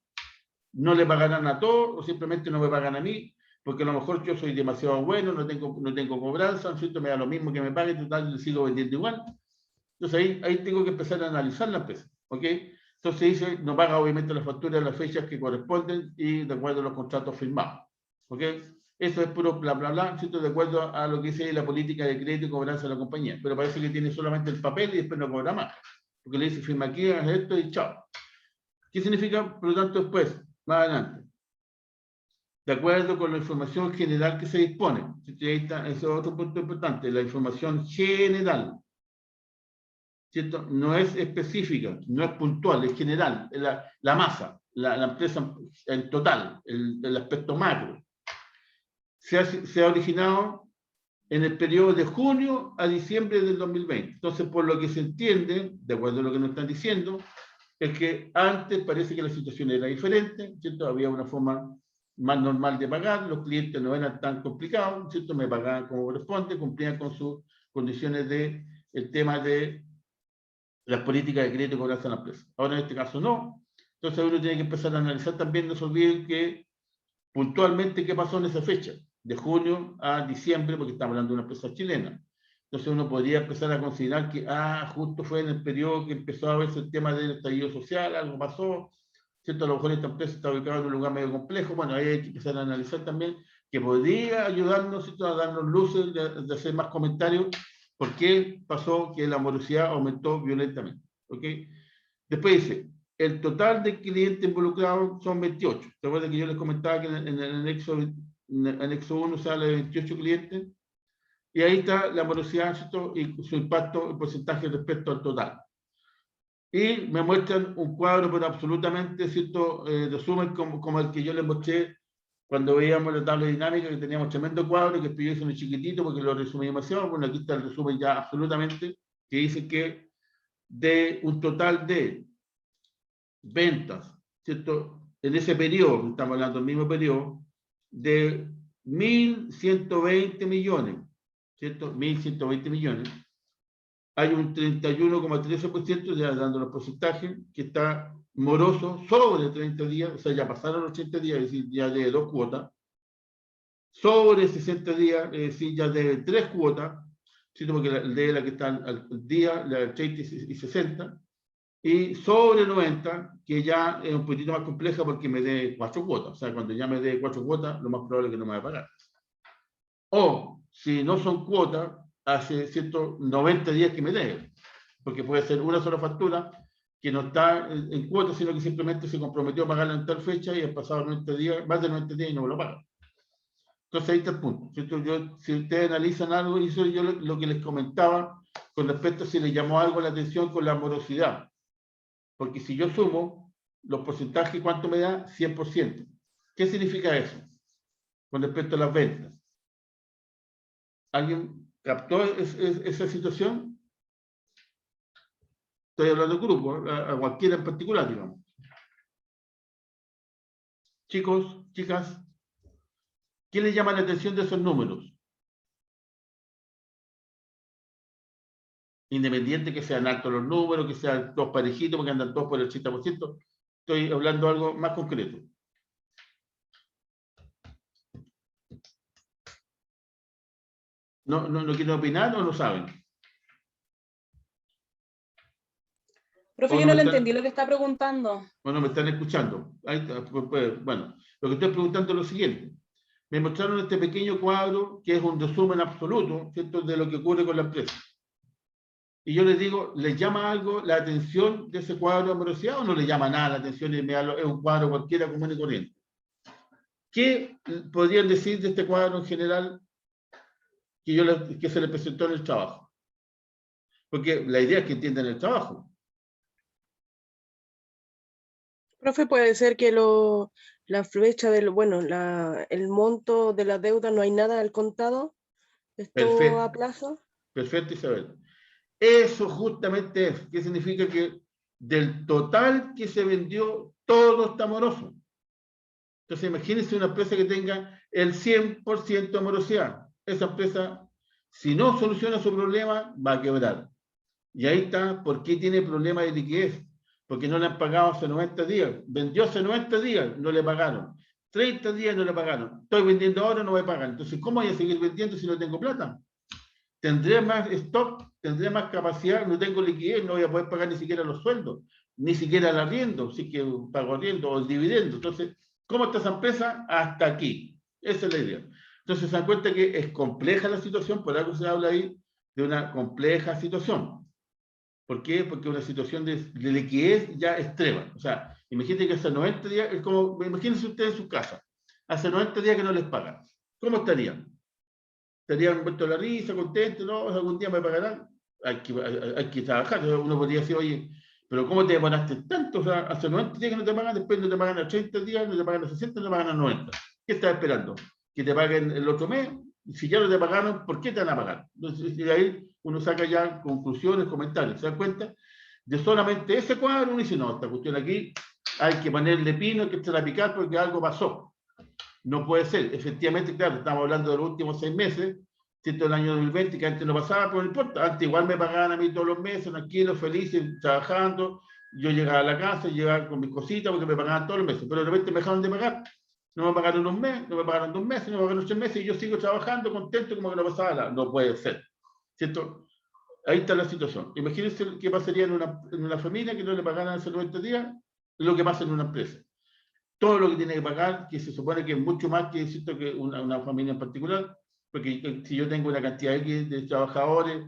No le pagarán a todos o simplemente no me pagan a mí, porque a lo mejor yo soy demasiado bueno, no tengo cobranza, ¿cierto? Me da lo mismo que me paguen, total, le sigo vendiendo igual. Entonces ahí tengo que empezar a analizar la empresa, ¿ok? Entonces dice, no paga obviamente las facturas de las fechas que corresponden y de acuerdo a los contratos firmados, ¿ok? Eso es puro bla, bla, bla, ¿cierto? De acuerdo a lo que dice la política de crédito y cobranza de la compañía. Pero parece que tiene solamente el papel y después no cobra más. Porque le dice, firma aquí, haz esto y chao. ¿Qué significa, por lo tanto, después? Más adelante. De acuerdo con la información general que se dispone. Ahí está, ese es otro punto importante, la información general. ¿Cierto? No es específica, no es puntual, es general, es la masa, la empresa en total, el aspecto macro. Se ha originado en el periodo de junio a diciembre del 2020. Entonces, por lo que se entiende, de acuerdo a lo que nos están diciendo, es que antes parece que la situación era diferente, ¿cierto? Había una forma más normal de pagar, los clientes no eran tan complicados, ¿cierto? Me pagaban como corresponde, cumplían con sus condiciones de el tema de las políticas de crédito y cobranza en la empresa. Ahora en este caso no. Entonces uno tiene que empezar a analizar también, no se olviden que puntualmente qué pasó en esa fecha, de junio a diciembre, porque estamos hablando de una empresa chilena. Entonces uno podría empezar a considerar que, justo fue en el periodo que empezó a verse el tema del estallido social, algo pasó, ¿cierto? A lo mejor esta empresa está ubicada en un lugar medio complejo, bueno, ahí hay que empezar a analizar también, que podría ayudarnos, ¿cierto? A darnos luces, de hacer más comentarios, por qué pasó que la morosidad aumentó violentamente, ¿ok? Después dice, el total de clientes involucrados son 28. ¿Te acuerdas que yo les comentaba que en el anexo 1 se habla de 28 clientes? Y ahí está la morosidad, ¿cierto? Y su impacto en porcentaje respecto al total. Y me muestran un cuadro, pero absolutamente, ¿cierto? Resumen como el que yo les mostré cuando veíamos la tabla dinámica, que teníamos tremendo cuadro, que estoy en chiquitito porque lo resumí demasiado. Bueno, aquí está el resumen ya absolutamente, que dice que de un total de ventas, ¿cierto? En ese periodo, estamos hablando del mismo periodo, de 1.120 millones, ¿cierto? 1.120 millones. Hay un 31,13%, ya dando los porcentajes, que está moroso sobre 30 días, o sea, ya pasaron los 80 días, es decir, ya de 2 cuotas. Sobre 60 días, es decir, ya de 3 cuotas, ¿cierto? Porque de la que está al día, la de 30 y 60. Y sobre 90, que ya es un poquito más compleja porque me dé 4 cuotas. O sea, cuando ya me dé 4 cuotas, lo más probable es que no me vaya a pagar. O, si no son cuotas, hace 190 días que me dé. Porque puede ser una sola factura que no está en cuotas, sino que simplemente se comprometió a pagarla en tal fecha y han pasado 90 días, más de 90 días y no me lo pagan. Entonces ahí está el punto. Si ustedes analizan algo, y eso yo lo que les comentaba con respecto a si les llamó algo la atención con la morosidad. Porque si yo sumo los porcentajes, ¿cuánto me da? 100%. ¿Qué significa eso? Con respecto a las ventas. ¿Alguien captó esa situación? Estoy hablando de grupo, a cualquiera en particular, digamos. Chicos, chicas, ¿qué les llama la atención de esos números? Independiente que sean altos los números, que sean todos parejitos, porque andan todos por el 80%, estoy hablando de algo más concreto. ¿No quieren opinar o no saben? Profe, ¿O yo no no me le están- entendí lo que está preguntando. Bueno, me están escuchando. Ahí está, bueno, lo que estoy preguntando es lo siguiente. Me mostraron este pequeño cuadro que es un resumen absoluto, ¿cierto?, de lo que ocurre con la empresa. Y yo les digo, ¿les llama algo la atención de ese cuadro de morosidad o no le llama nada la atención y es un cuadro cualquiera común y corriente? ¿Qué podrían decir de este cuadro en general que se les presentó en el trabajo? Porque la idea es que entiendan el trabajo. Profe, puede ser que la flecha el monto de la deuda no hay nada al contado, es todo a Perfecto, plazo. perfecto, Isabel. Eso justamente es, que significa que del total que se vendió, todo está moroso. Entonces, imagínense una empresa que tenga el 100% de morosidad. Esa empresa, si no soluciona su problema, va a quebrar. Y ahí está, ¿por qué tiene problemas de liquidez? Porque no le han pagado hace 90 días. Vendió hace 90 días, no le pagaron. 30 días no le pagaron. Estoy vendiendo ahora, no me pagan. Entonces, ¿cómo voy a seguir vendiendo si no tengo plata? Tendré más stock, tendré más capacidad, no tengo liquidez, no voy a poder pagar ni siquiera los sueldos, ni siquiera el arriendo, sí que pago arriendo o el dividendo. Entonces, ¿cómo está esa empresa? Hasta aquí. Esa es la idea. Entonces, se dan cuenta que es compleja la situación, por algo se habla ahí de una compleja situación. ¿Por qué? Porque una situación de liquidez ya extrema. O sea, imagínense que hace 90 días, es como, imagínense ustedes en su casa, hace 90 días que no les pagan. ¿Cómo estarían muertos de la risa, contentos? ¿No? Algún día me pagarán. Hay que trabajar. Uno podría decir, oye, pero ¿cómo te demoraste tanto? O sea, hace 90 días que no te pagan, después no te pagan a 30 días, no te pagan a 60, no te pagan a 90. ¿Qué estás esperando? ¿Que te paguen el otro mes? Si ya no te pagaron, ¿por qué te van a pagar? Entonces, de ahí uno saca ya conclusiones, comentarios. ¿Se dan cuenta? De solamente ese cuadro uno dice, no, esta cuestión aquí hay que ponerle pino, hay que echar a picar porque algo pasó. No puede ser. Efectivamente, claro, estamos hablando de los últimos 6 meses, ¿cierto? El año 2020, que antes no pasaba, pero no importa. Antes igual me pagaban a mí todos los meses, tranquilo, feliz, trabajando. Yo llegaba a la casa, llegaba con mis cositas porque me pagaban todos los meses. Pero de repente me dejaron de pagar. No me pagaron un mes, no me pagaron 2 meses, no me pagaron 3 meses y yo sigo trabajando contento como que no pasaba nada. No puede ser. ¿Cierto? Ahí está la situación. Imagínense qué pasaría en una familia que no le pagaran hace 90 días, lo que pasa en una empresa. Todo lo que tiene que pagar, que se supone que es mucho más que, ¿cierto?, que una familia en particular, porque si yo tengo una cantidad de trabajadores,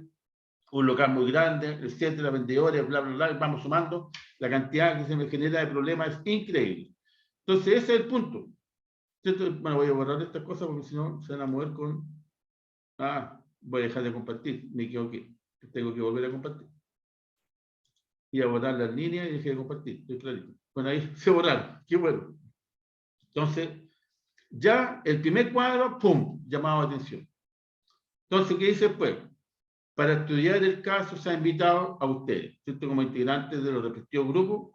un local muy grande, etcétera, vendedores, bla, bla, bla, vamos sumando, la cantidad que se me genera de problemas es increíble. Entonces, ese es el punto. ¿Cierto? Bueno, voy a borrar estas cosas porque si no se van a mover con... Ah, voy a dejar de compartir, me equivoqué. Tengo que volver a compartir. Y a borrar las líneas y dejé de compartir, estoy clarito. Bueno, ahí se borraron, qué bueno. Entonces, ya el primer cuadro, ¡pum!, llamado a atención. Entonces, ¿qué dice después? Para estudiar el caso se ha invitado a ustedes, ¿cierto?, como integrantes de los respectivos grupos,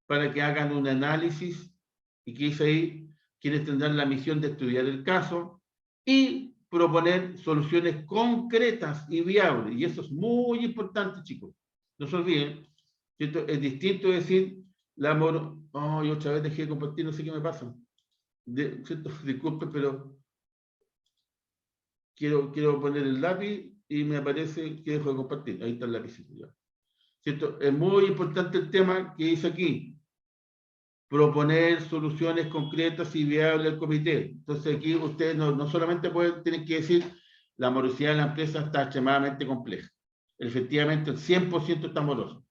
para que hagan un análisis, y que dice ahí, quienes tendrán la misión de estudiar el caso y proponer soluciones concretas y viables. Y eso es muy importante, chicos. No se olviden, ¿cierto? Es distinto decir, oh, y otra vez dejé de compartir, no sé qué me pasa. Disculpe, pero quiero poner el lápiz y me aparece que dejo de compartir. Ahí está el lápiz. ¿Cierto? Es muy importante el tema que dice aquí. Proponer soluciones concretas y viables al comité. Entonces aquí ustedes no solamente tienen que decir la morosidad de la empresa está extremadamente compleja. Efectivamente, el 100% está moroso.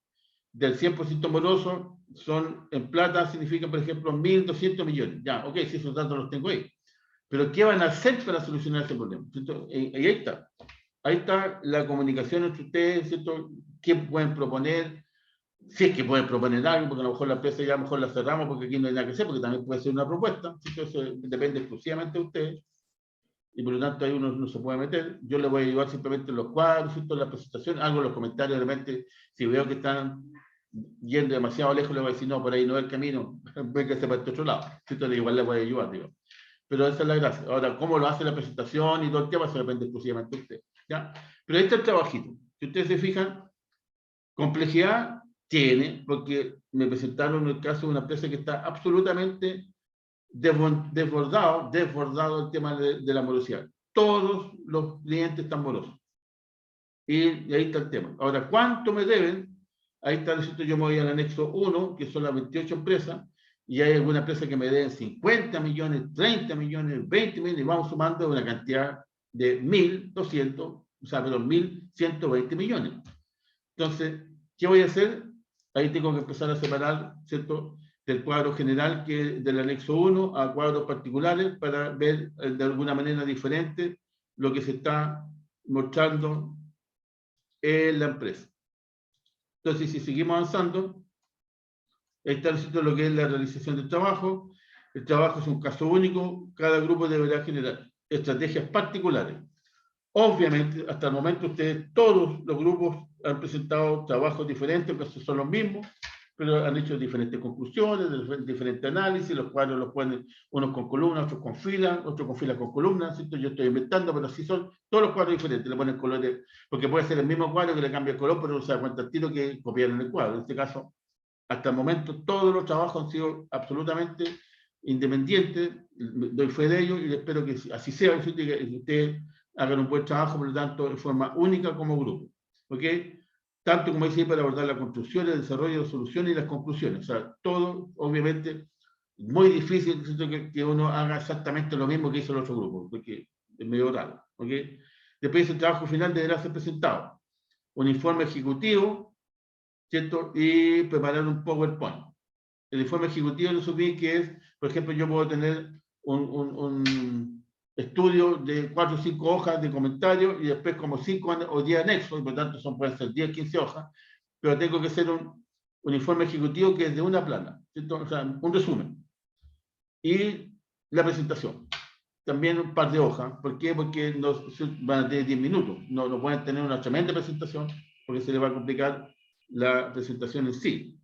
Del 100% moroso, son en plata, significan, por ejemplo, 1.200 millones. Ya, ok, si esos datos los tengo ahí. Pero ¿qué van a hacer para solucionar ese problema? ¿Cierto? Y ahí está. Ahí está la comunicación entre ustedes, ¿cierto? ¿Qué pueden proponer? Si es que pueden proponer algo, porque a lo mejor la empresa ya a lo mejor la cerramos porque aquí no hay nada que hacer, porque también puede ser una propuesta. Entonces depende exclusivamente de ustedes. y por lo tanto ahí uno no se puede meter. Yo le voy a ayudar simplemente en los cuadros, en la presentación, hago los comentarios, realmente, si veo que están yendo demasiado lejos, le voy a decir, no, por ahí no es el camino, véngase para este otro lado. Entonces igual le voy a ayudar, digo. Pero esa es la gracia. Ahora, cómo lo hace la presentación y todo el tema, se depende exclusivamente de usted. ¿Ya? Pero ahí está el trabajito. Si ustedes se fijan, complejidad tiene, porque me presentaron el caso de una empresa que está absolutamente desbordado el tema de la morosidad. Todos los clientes están morosos. Y ahí está el tema. Ahora, ¿cuánto me deben? Ahí está, yo me voy al anexo 1, que son las 28 empresas, y hay alguna empresa que me deben 50 millones, 30 millones, 20 millones, y vamos sumando una cantidad de 1.200, o sea, perdón, 1.120 millones. Entonces, ¿qué voy a hacer? Ahí tengo que empezar a separar, ¿cierto?, del cuadro general, que del anexo 1, a cuadros particulares, para ver de alguna manera diferente lo que se está mostrando en la empresa. Entonces, si seguimos avanzando, ahí está lo que es la realización del trabajo. El trabajo es un caso único, cada grupo deberá generar estrategias particulares. Obviamente, hasta el momento ustedes, todos los grupos han presentado trabajos diferentes, que son los mismos, pero han hecho diferentes conclusiones, diferentes análisis, los cuadros los ponen unos con columnas, otros con filas, otros con filas con columnas, ¿cierto? Yo estoy inventando, pero así son todos los cuadros diferentes, le ponen colores, porque puede ser el mismo cuadro que le cambia el color, pero no se da cuenta al tiro que copiaron el cuadro. En este caso, hasta el momento, todos los trabajos han sido absolutamente independientes, doy fe de ello y espero que así sea, ¿cierto? Y que ustedes hagan un buen trabajo, por lo tanto, de forma única como grupo. ¿Ok? Tanto como dice, para abordar la construcción, el desarrollo de soluciones y las conclusiones. O sea, todo, obviamente, muy difícil que uno haga exactamente lo mismo que hizo el otro grupo, porque es medio raro. ¿Ok? Después, el trabajo final deberá ser presentado. Un informe ejecutivo, ¿cierto? Y preparar un PowerPoint. El informe ejecutivo, no supone que es, por ejemplo, yo puedo tener un estudio de 4 o 5 hojas de comentarios y después como 5 o 10 anexos, y por tanto pueden ser 10 o 15 hojas, pero tengo que hacer un informe ejecutivo que es de una plana, ¿cierto? O sea, un resumen. Y la presentación. También un par de hojas. ¿Por qué? Porque van a tener 10 minutos. No pueden tener una tremenda presentación porque se les va a complicar la presentación en sí.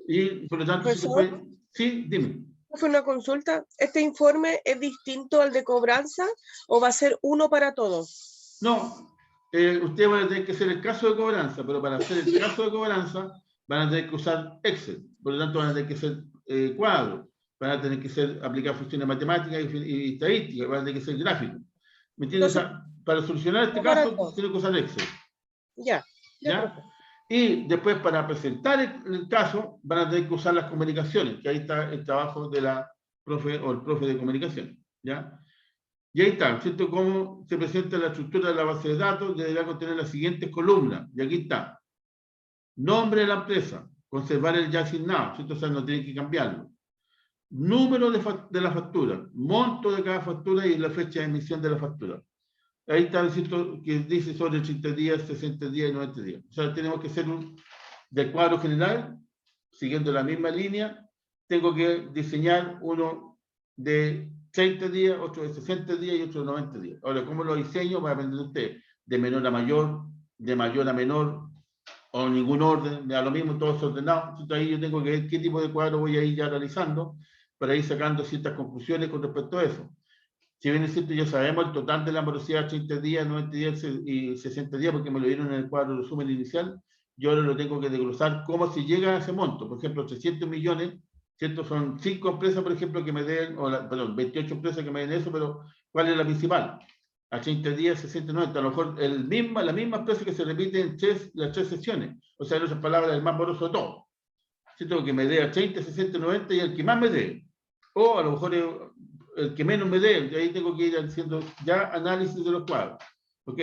Y por lo tanto, si se puede... Sí, dime. Fue una consulta. ¿Este informe es distinto al de cobranza o va a ser uno para todos? No, ustedes van a tener que hacer el caso de cobranza, pero para hacer el caso de cobranza van a tener que usar Excel, por lo tanto van a tener que hacer cuadros, van a tener que aplicar funciones matemáticas y estadísticas, van a tener que hacer gráficos. ¿Me entiendes? Entonces, o sea, para solucionar este caso, tienen que usar Excel. Ya. ¿Ya? Y después, para presentar el caso, van a tener que usar las comunicaciones, que ahí está el trabajo de la profe o el profe de comunicación. ¿Ya? Y ahí está, ¿cierto? Cómo se presenta la estructura de la base de datos, deberá contener las siguientes columnas. Y aquí está. Nombre de la empresa, conservar el ya asignado, ¿cierto? O sea, no tienen que cambiarlo. Número de la factura, monto de cada factura y la fecha de emisión de la factura. Ahí está, ¿cierto? Que dice sobre 30 días, 60 días y 90 días. O sea, tenemos que hacer del cuadro general, siguiendo la misma línea, tengo que diseñar uno de 30 días, otro de 60 días y otro de 90 días. Ahora, ¿cómo lo diseño? Va a depender de usted. De menor a mayor, de mayor a menor, o ningún orden, da lo mismo, todo desordenado. Entonces ahí yo tengo que ver qué tipo de cuadro voy a ir ya realizando para ir sacando ciertas conclusiones con respecto a eso. Si bien es cierto, ya sabemos el total de la morosidad, 30 días, 90 días y 60 días, porque me lo dieron en el cuadro de resumen inicial, yo ahora lo tengo que desglosar cómo se llega a ese monto. Por ejemplo, 300 millones, ¿cierto? Son 5 empresas, por ejemplo, que me den, perdón, 28 empresas que me den eso, pero ¿cuál es la principal? A 30 días, 60, 90. A lo mejor la misma empresa que se repite en las 3 sesiones. O sea, en otras palabras, el más moroso de todo. ¿Cierto? Que me dé a 30, 60, 90 y el que más me dé. O a lo mejor el que menos me dé, ahí tengo que ir haciendo ya análisis de los cuadros. ¿Ok?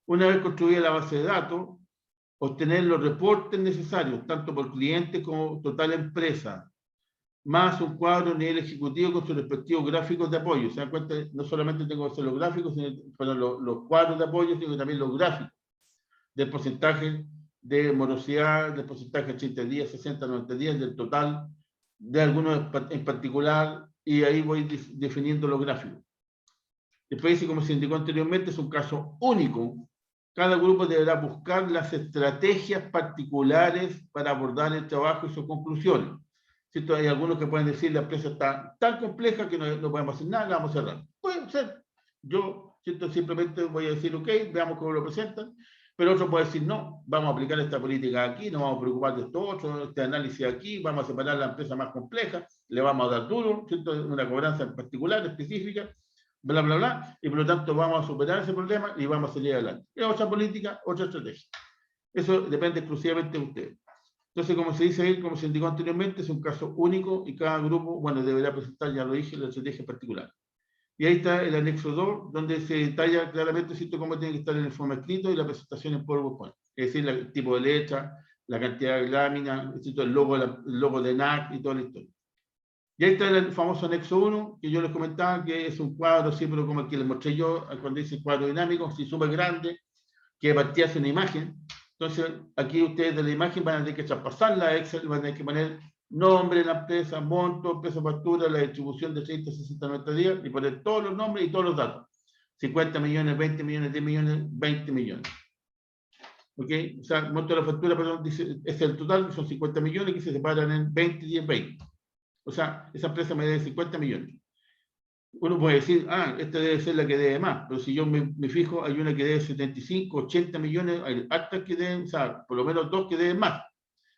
Una vez construida la base de datos, obtener los reportes necesarios, tanto por cliente como total empresa, más un cuadro a nivel ejecutivo con sus respectivos gráficos de apoyo. Se dan cuenta, no solamente tengo que hacer los gráficos, sino los cuadros de apoyo, sino también los gráficos del porcentaje de morosidad, del porcentaje de 80 días, 60, 90 días, del total de algunos en particular, y ahí voy definiendo los gráficos. Después dice, como se indicó anteriormente, es un caso único. Cada grupo deberá buscar las estrategias particulares para abordar el trabajo y sus conclusiones. ¿Cierto? Hay algunos que pueden decir la empresa está tan compleja que no podemos hacer nada, la vamos a cerrar. Puede ser. Yo, ¿cierto? Simplemente voy a decir, ok, veamos cómo lo presentan, pero otro puede decir, no, vamos a aplicar esta política aquí, nos vamos a preocupar de esto otro, este análisis aquí, vamos a separar la empresa más compleja, le vamos a dar duro, ¿cierto? Una cobranza en particular, específica, bla, bla, bla, y por lo tanto vamos a superar ese problema y vamos a salir adelante. Es otra política, otra estrategia. Eso depende exclusivamente de ustedes. Entonces, como se dice ahí, como se indicó anteriormente, es un caso único y cada grupo, bueno, deberá presentar, ya lo dije, la estrategia particular. Y ahí está el anexo 2, donde se detalla claramente, ¿cierto?, cómo tiene que estar el informe escrito y la presentación en PowerPoint. Es decir, el tipo de letra, la cantidad de láminas, el logo de NAC y toda la historia. Y ahí está el famoso anexo 1, que yo les comentaba, que es un cuadro, sí, pero como el que les mostré yo, cuando dice cuadro dinámico, sí, súper grande, que partía hacia una imagen. Entonces, aquí ustedes de la imagen van a tener que traspasarla a Excel, van a tener que poner nombre de la empresa, monto, peso factura, la distribución de 30, 60, 90 días, y poner todos los nombres y todos los datos. 50 millones, 20 millones, 10 millones, 20 millones. ¿Ok? O sea, el monto de la factura, perdón, dice, es el total, son 50 millones que se separan en 20, 10, 20. O sea, esa empresa me debe 50 millones. Uno puede decir, esta debe ser la que debe más, pero si yo me fijo, hay una que debe 75, 80 millones, hay hartas que deben, o sea, por lo menos dos que deben más.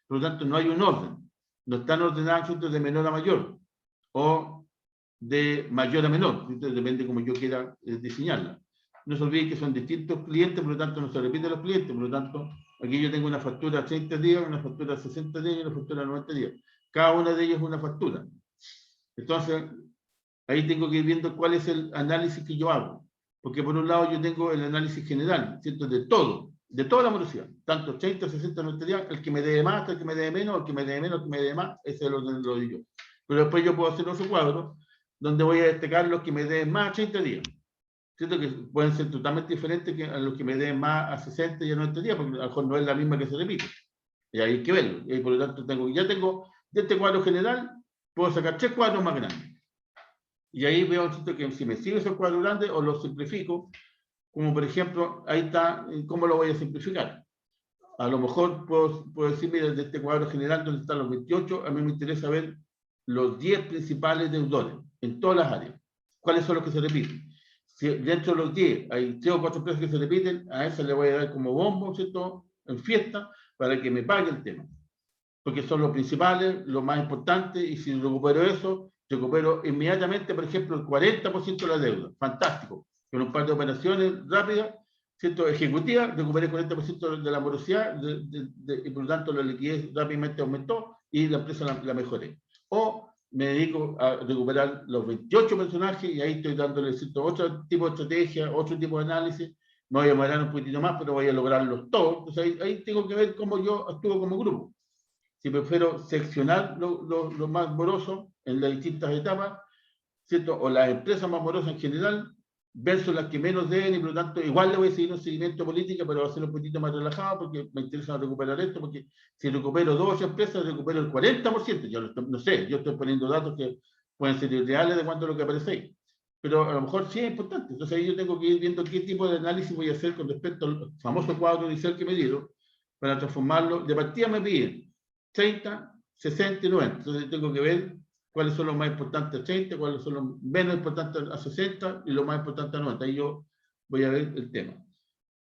Por lo tanto, no hay un orden. No están ordenadas de menor a mayor o de mayor a menor. Entonces, depende como yo quiera diseñarla. No se olviden que son distintos clientes, por lo tanto, no se repiten los clientes. Por lo tanto, aquí yo tengo una factura a 30 días, una factura a 60 días y una factura a 90 días. Cada una de ellas es una factura. Entonces, ahí tengo que ir viendo cuál es el análisis que yo hago. Porque por un lado yo tengo el análisis general, ¿cierto? De todo, de toda la morosidad. Tanto 30, 60, 90 días, el que me debe más, el que me debe menos, el que me debe menos, el que me debe más, ese es lo doy yo. Pero después yo puedo hacer otro cuadro donde voy a destacar los que me deben más a 30 días. ¿Cierto? Que pueden ser totalmente diferentes que a los que me deben más a 60 y a 90 días, porque a lo mejor no es la misma que se repite. Y ahí hay que verlo. Y ahí, por lo tanto, ya tengo de este cuadro general, puedo sacar 3 cuadros más grandes. Y ahí veo que si me sigue ese cuadro grande o lo simplifico, como por ejemplo, ahí está, ¿cómo lo voy a simplificar? A lo mejor puedo decir, mira, de este cuadro general donde están los 28, a mí me interesa ver los 10 principales deudores en todas las áreas. ¿Cuáles son los que se repiten? Si dentro de los 10 hay 3 o 4 empresas que se repiten, a esa le voy a dar como bombo, ¿cierto?, en fiesta, para que me pague el tema. Porque son los principales, los más importantes, y si recupero eso, recupero inmediatamente, por ejemplo, el 40% de la deuda. Fantástico. Con un par de operaciones rápidas, ¿cierto?, ejecutivas, recuperé el 40% de la morosidad y por lo tanto la liquidez rápidamente aumentó y la empresa la mejoré. O me dedico a recuperar los 28 personajes y ahí estoy dándole, ¿cierto?, otro tipo de estrategia, otro tipo de análisis. Me voy a demorar un poquitito más, pero voy a lograrlos todos. Entonces ahí tengo que ver cómo yo actúo como grupo. Si prefiero seccionar lo más moroso en las distintas etapas, ¿cierto?, o las empresas más morosas en general, versus las que menos deben, y por lo tanto igual le voy a seguir un seguimiento político, pero va a ser un poquito más relajado, porque me interesa recuperar esto, porque si recupero 2 o 8 empresas, recupero el 40%, yo no sé, yo estoy poniendo datos que pueden ser irreales de cuánto es lo que aparece ahí, pero a lo mejor sí es importante. Entonces ahí yo tengo que ir viendo qué tipo de análisis voy a hacer con respecto al famoso cuadro inicial que me dieron, para transformarlo. De partida me piden 30, 60 y 90. Entonces tengo que ver cuáles son los más importantes a 30, cuáles son los menos importantes a 60 y los más importantes a 90. Ahí yo voy a ver el tema.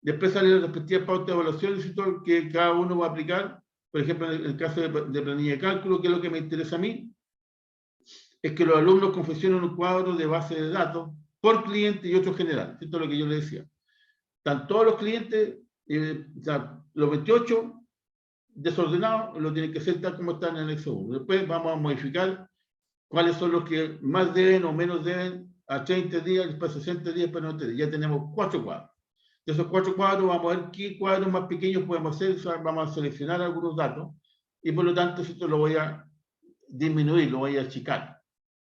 Después sale la respectiva pauta de evaluación que cada uno va a aplicar. Por ejemplo, en el caso de planilla de cálculo, que es lo que me interesa a mí, es que los alumnos confeccionen un cuadro de base de datos por cliente y otro general. Esto es lo que yo le decía. Están todos los clientes, o sea, los 28 desordenados, lo tienen que hacer tal como están en el anexo 1. Después vamos a modificar cuáles son los que más deben o menos deben a 30 días, después a 60 días, después a 90 días. Ya tenemos 4 cuadros. De esos 4 cuadros vamos a ver qué cuadros más pequeños podemos hacer, o sea, vamos a seleccionar algunos datos y por lo tanto esto lo voy a disminuir, lo voy a achicar.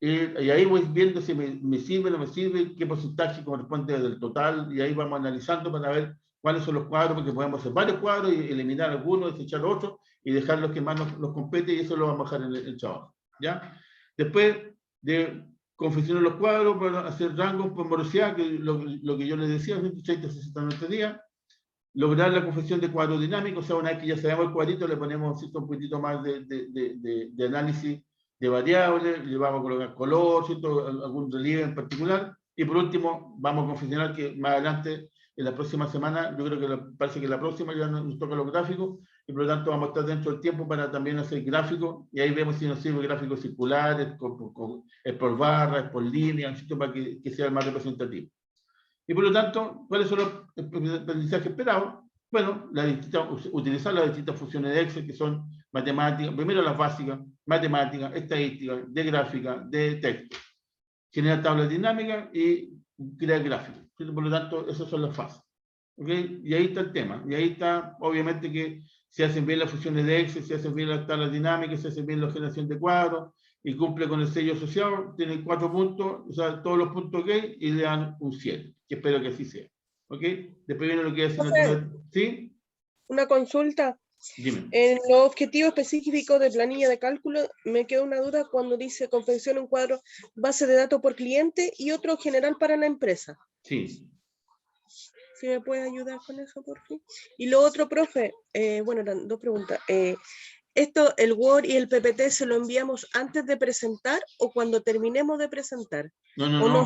Y ahí voy viendo si me sirve o no me sirve, qué porcentaje corresponde del total, y ahí vamos analizando para ver cuáles son los cuadros, porque podemos hacer varios cuadros y eliminar algunos, desechar otros y dejar los que más nos compete, y eso lo vamos a dejar en el trabajo. ¿Ya? Después de confeccionar los cuadros para hacer rangos por morosidad, que es lo que yo les decía, 180, 60 días, lograr la confección de cuadros dinámicos, o sea, una vez que ya sabemos el cuadrito, le ponemos ¿cierto? Un poquitito más de análisis de variables, le vamos a colocar color, ¿cierto? Algún relieve en particular, y por último, vamos a confeccionar que más adelante, en la próxima semana, yo creo que parece que la próxima ya nos toca los gráficos, y por lo tanto vamos a estar dentro del tiempo para también hacer gráficos, y ahí vemos si nos sirve gráficos circulares, es por barras, es por líneas, ¿cierto? Para que sea más representativo. Y por lo tanto, ¿cuáles son los aprendizajes esperados? Bueno, utilizar las distintas funciones de Excel, que son matemáticas, primero las básicas, matemáticas, estadísticas, de gráfica, de texto. Generar tablas dinámicas y crear gráficos. Por lo tanto, esas son las fases. ¿Okay? Y ahí está el tema. Y ahí está, obviamente, que se hacen bien las funciones de Excel, se hacen bien las tablas dinámicas, se hacen bien la generación de cuadros, y cumple con el sello asociado, tiene 4 puntos, o sea, todos los puntos OK, y le dan un 7, que espero que así sea. ¿Ok? Después viene lo que es asignatura. ¿Sí? Una consulta. Dime. En los objetivos específicos de planilla de cálculo, me queda una duda cuando dice confecciona un cuadro base de datos por cliente y otro general para la empresa. Sí. ¿Sí me puede ayudar con eso, por fin? Y lo otro, profe, bueno, eran 2 preguntas. ¿Esto, el Word y el PPT, se lo enviamos antes de presentar o cuando terminemos de presentar? No.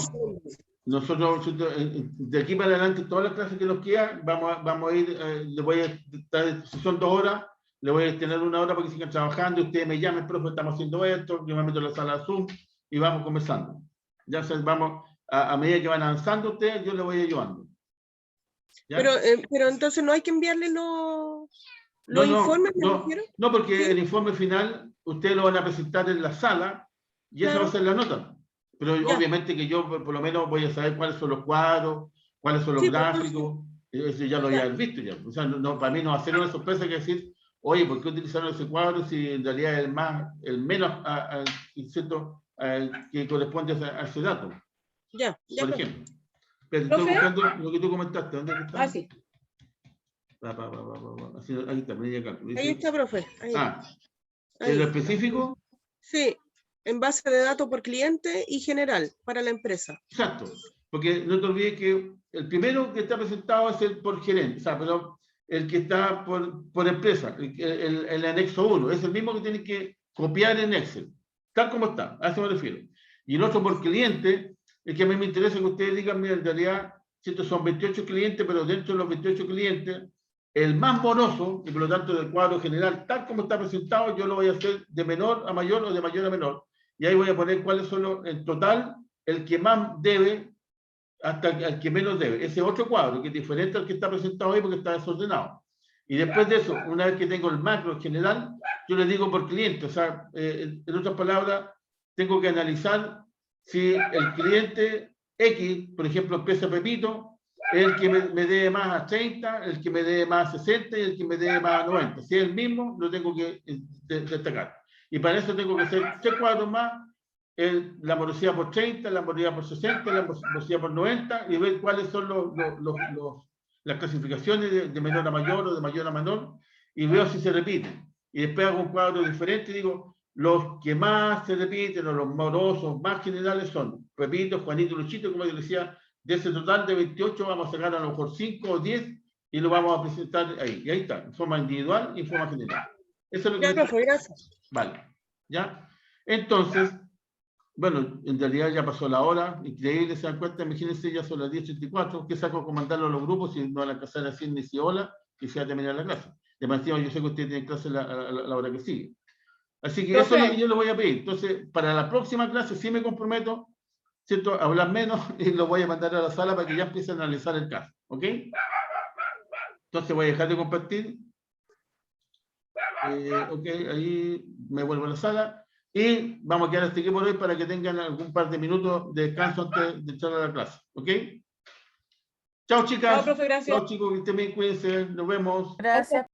Nosotros, de aquí para adelante, todas las clases que nos quedan, vamos a ir, le voy a estar, si son 2 horas, le voy a tener 1 hora para que sigan trabajando, ustedes me llamen, profe, estamos haciendo esto, yo me meto en la sala Zoom y vamos conversando. Ya vamos, a medida que van avanzando ustedes, yo les voy ayudando. ¿Ya? Pero entonces no hay que enviarle los informes, ¿me refiero? No, porque ¿Sí? el informe final ustedes lo van a presentar en la sala y esa va a ser la nota. Pero Ya. obviamente que yo por lo menos voy a saber cuáles son los cuadros, cuáles son los Sí, gráficos, eso ya lo voy a haber visto ya. O sea, para mí no va a ser una sorpresa que decir, oye, ¿por qué utilizaron ese cuadro si en realidad es el menos ¿cierto? Que corresponde a ese dato? Ya, Por profe. ejemplo. Pero estoy buscando lo que tú comentaste. ¿Dónde está? Ah, sí. Ahí está, media cálculo. Ahí está, profe. Ahí. ¿En lo específico? Sí, en base de datos por cliente y general para la empresa. Exacto, porque no te olvides que el primero que está presentado es el por gerente, o sea, perdón, el que está por empresa, el anexo 1, es el mismo que tienes que copiar en Excel, tal como está, a eso me refiero. Y el otro por cliente, es que a mí me interesa que ustedes digan, mira, en realidad, si estos son 28 clientes, pero dentro de los 28 clientes, el más moroso, y por lo tanto del cuadro general, tal como está presentado, yo lo voy a hacer de menor a mayor o de mayor a menor. Y ahí voy a poner cuáles son los, en total, el que más debe hasta el que menos debe. Ese otro cuadro, que es diferente al que está presentado ahí porque está desordenado. Y después de eso, una vez que tengo el macro general, yo le digo por cliente. O sea, en otras palabras, tengo que analizar si el cliente X, por ejemplo, empresa Pepito, es el que me debe más a 30, el que me debe más a 60 y el que me debe más a 90. Si es el mismo, lo tengo que destacar. Y para eso tengo que hacer 3 cuadros más, la morosidad por 30, la morosidad por 60, la morosidad por 90, y ver cuáles son las clasificaciones de menor a mayor o de mayor a menor, y veo si se repiten. Y después hago un cuadro diferente y digo, los que más se repiten o los morosos más generales son Pepito, Juanito, Luchito, como yo decía, de ese total de 28 vamos a sacar a lo mejor 5 o 10 y lo vamos a presentar ahí. Y ahí está, en forma individual y en forma general. Eso es lo que... Ya, profe, gracias. Vale, ¿ya? Entonces, bueno, en realidad ya pasó la hora, increíble, se dan cuenta, imagínense, ya son las 10:34, ¿qué saco comandarlo a los grupos si no van a alcanzar a decir ni si hola, que se va a terminar la clase? Demasiado, yo sé que ustedes tienen clase a la hora que sigue. Así que eso es lo que yo les voy a pedir. Entonces, para la próxima clase sí me comprometo, ¿cierto?, a hablar menos y lo voy a mandar a la sala para que ya empiecen a analizar el caso, ¿ok? Entonces voy a dejar de compartir. Ok, ahí me vuelvo a la sala. Y vamos a quedar hasta aquí por hoy para que tengan algún par de minutos de descanso antes de entrar a la clase. ¿Ok? Chao, chicas. Chao, profe, gracias. Chao, chicos, que estén bien, cuídense. Nos vemos. Gracias.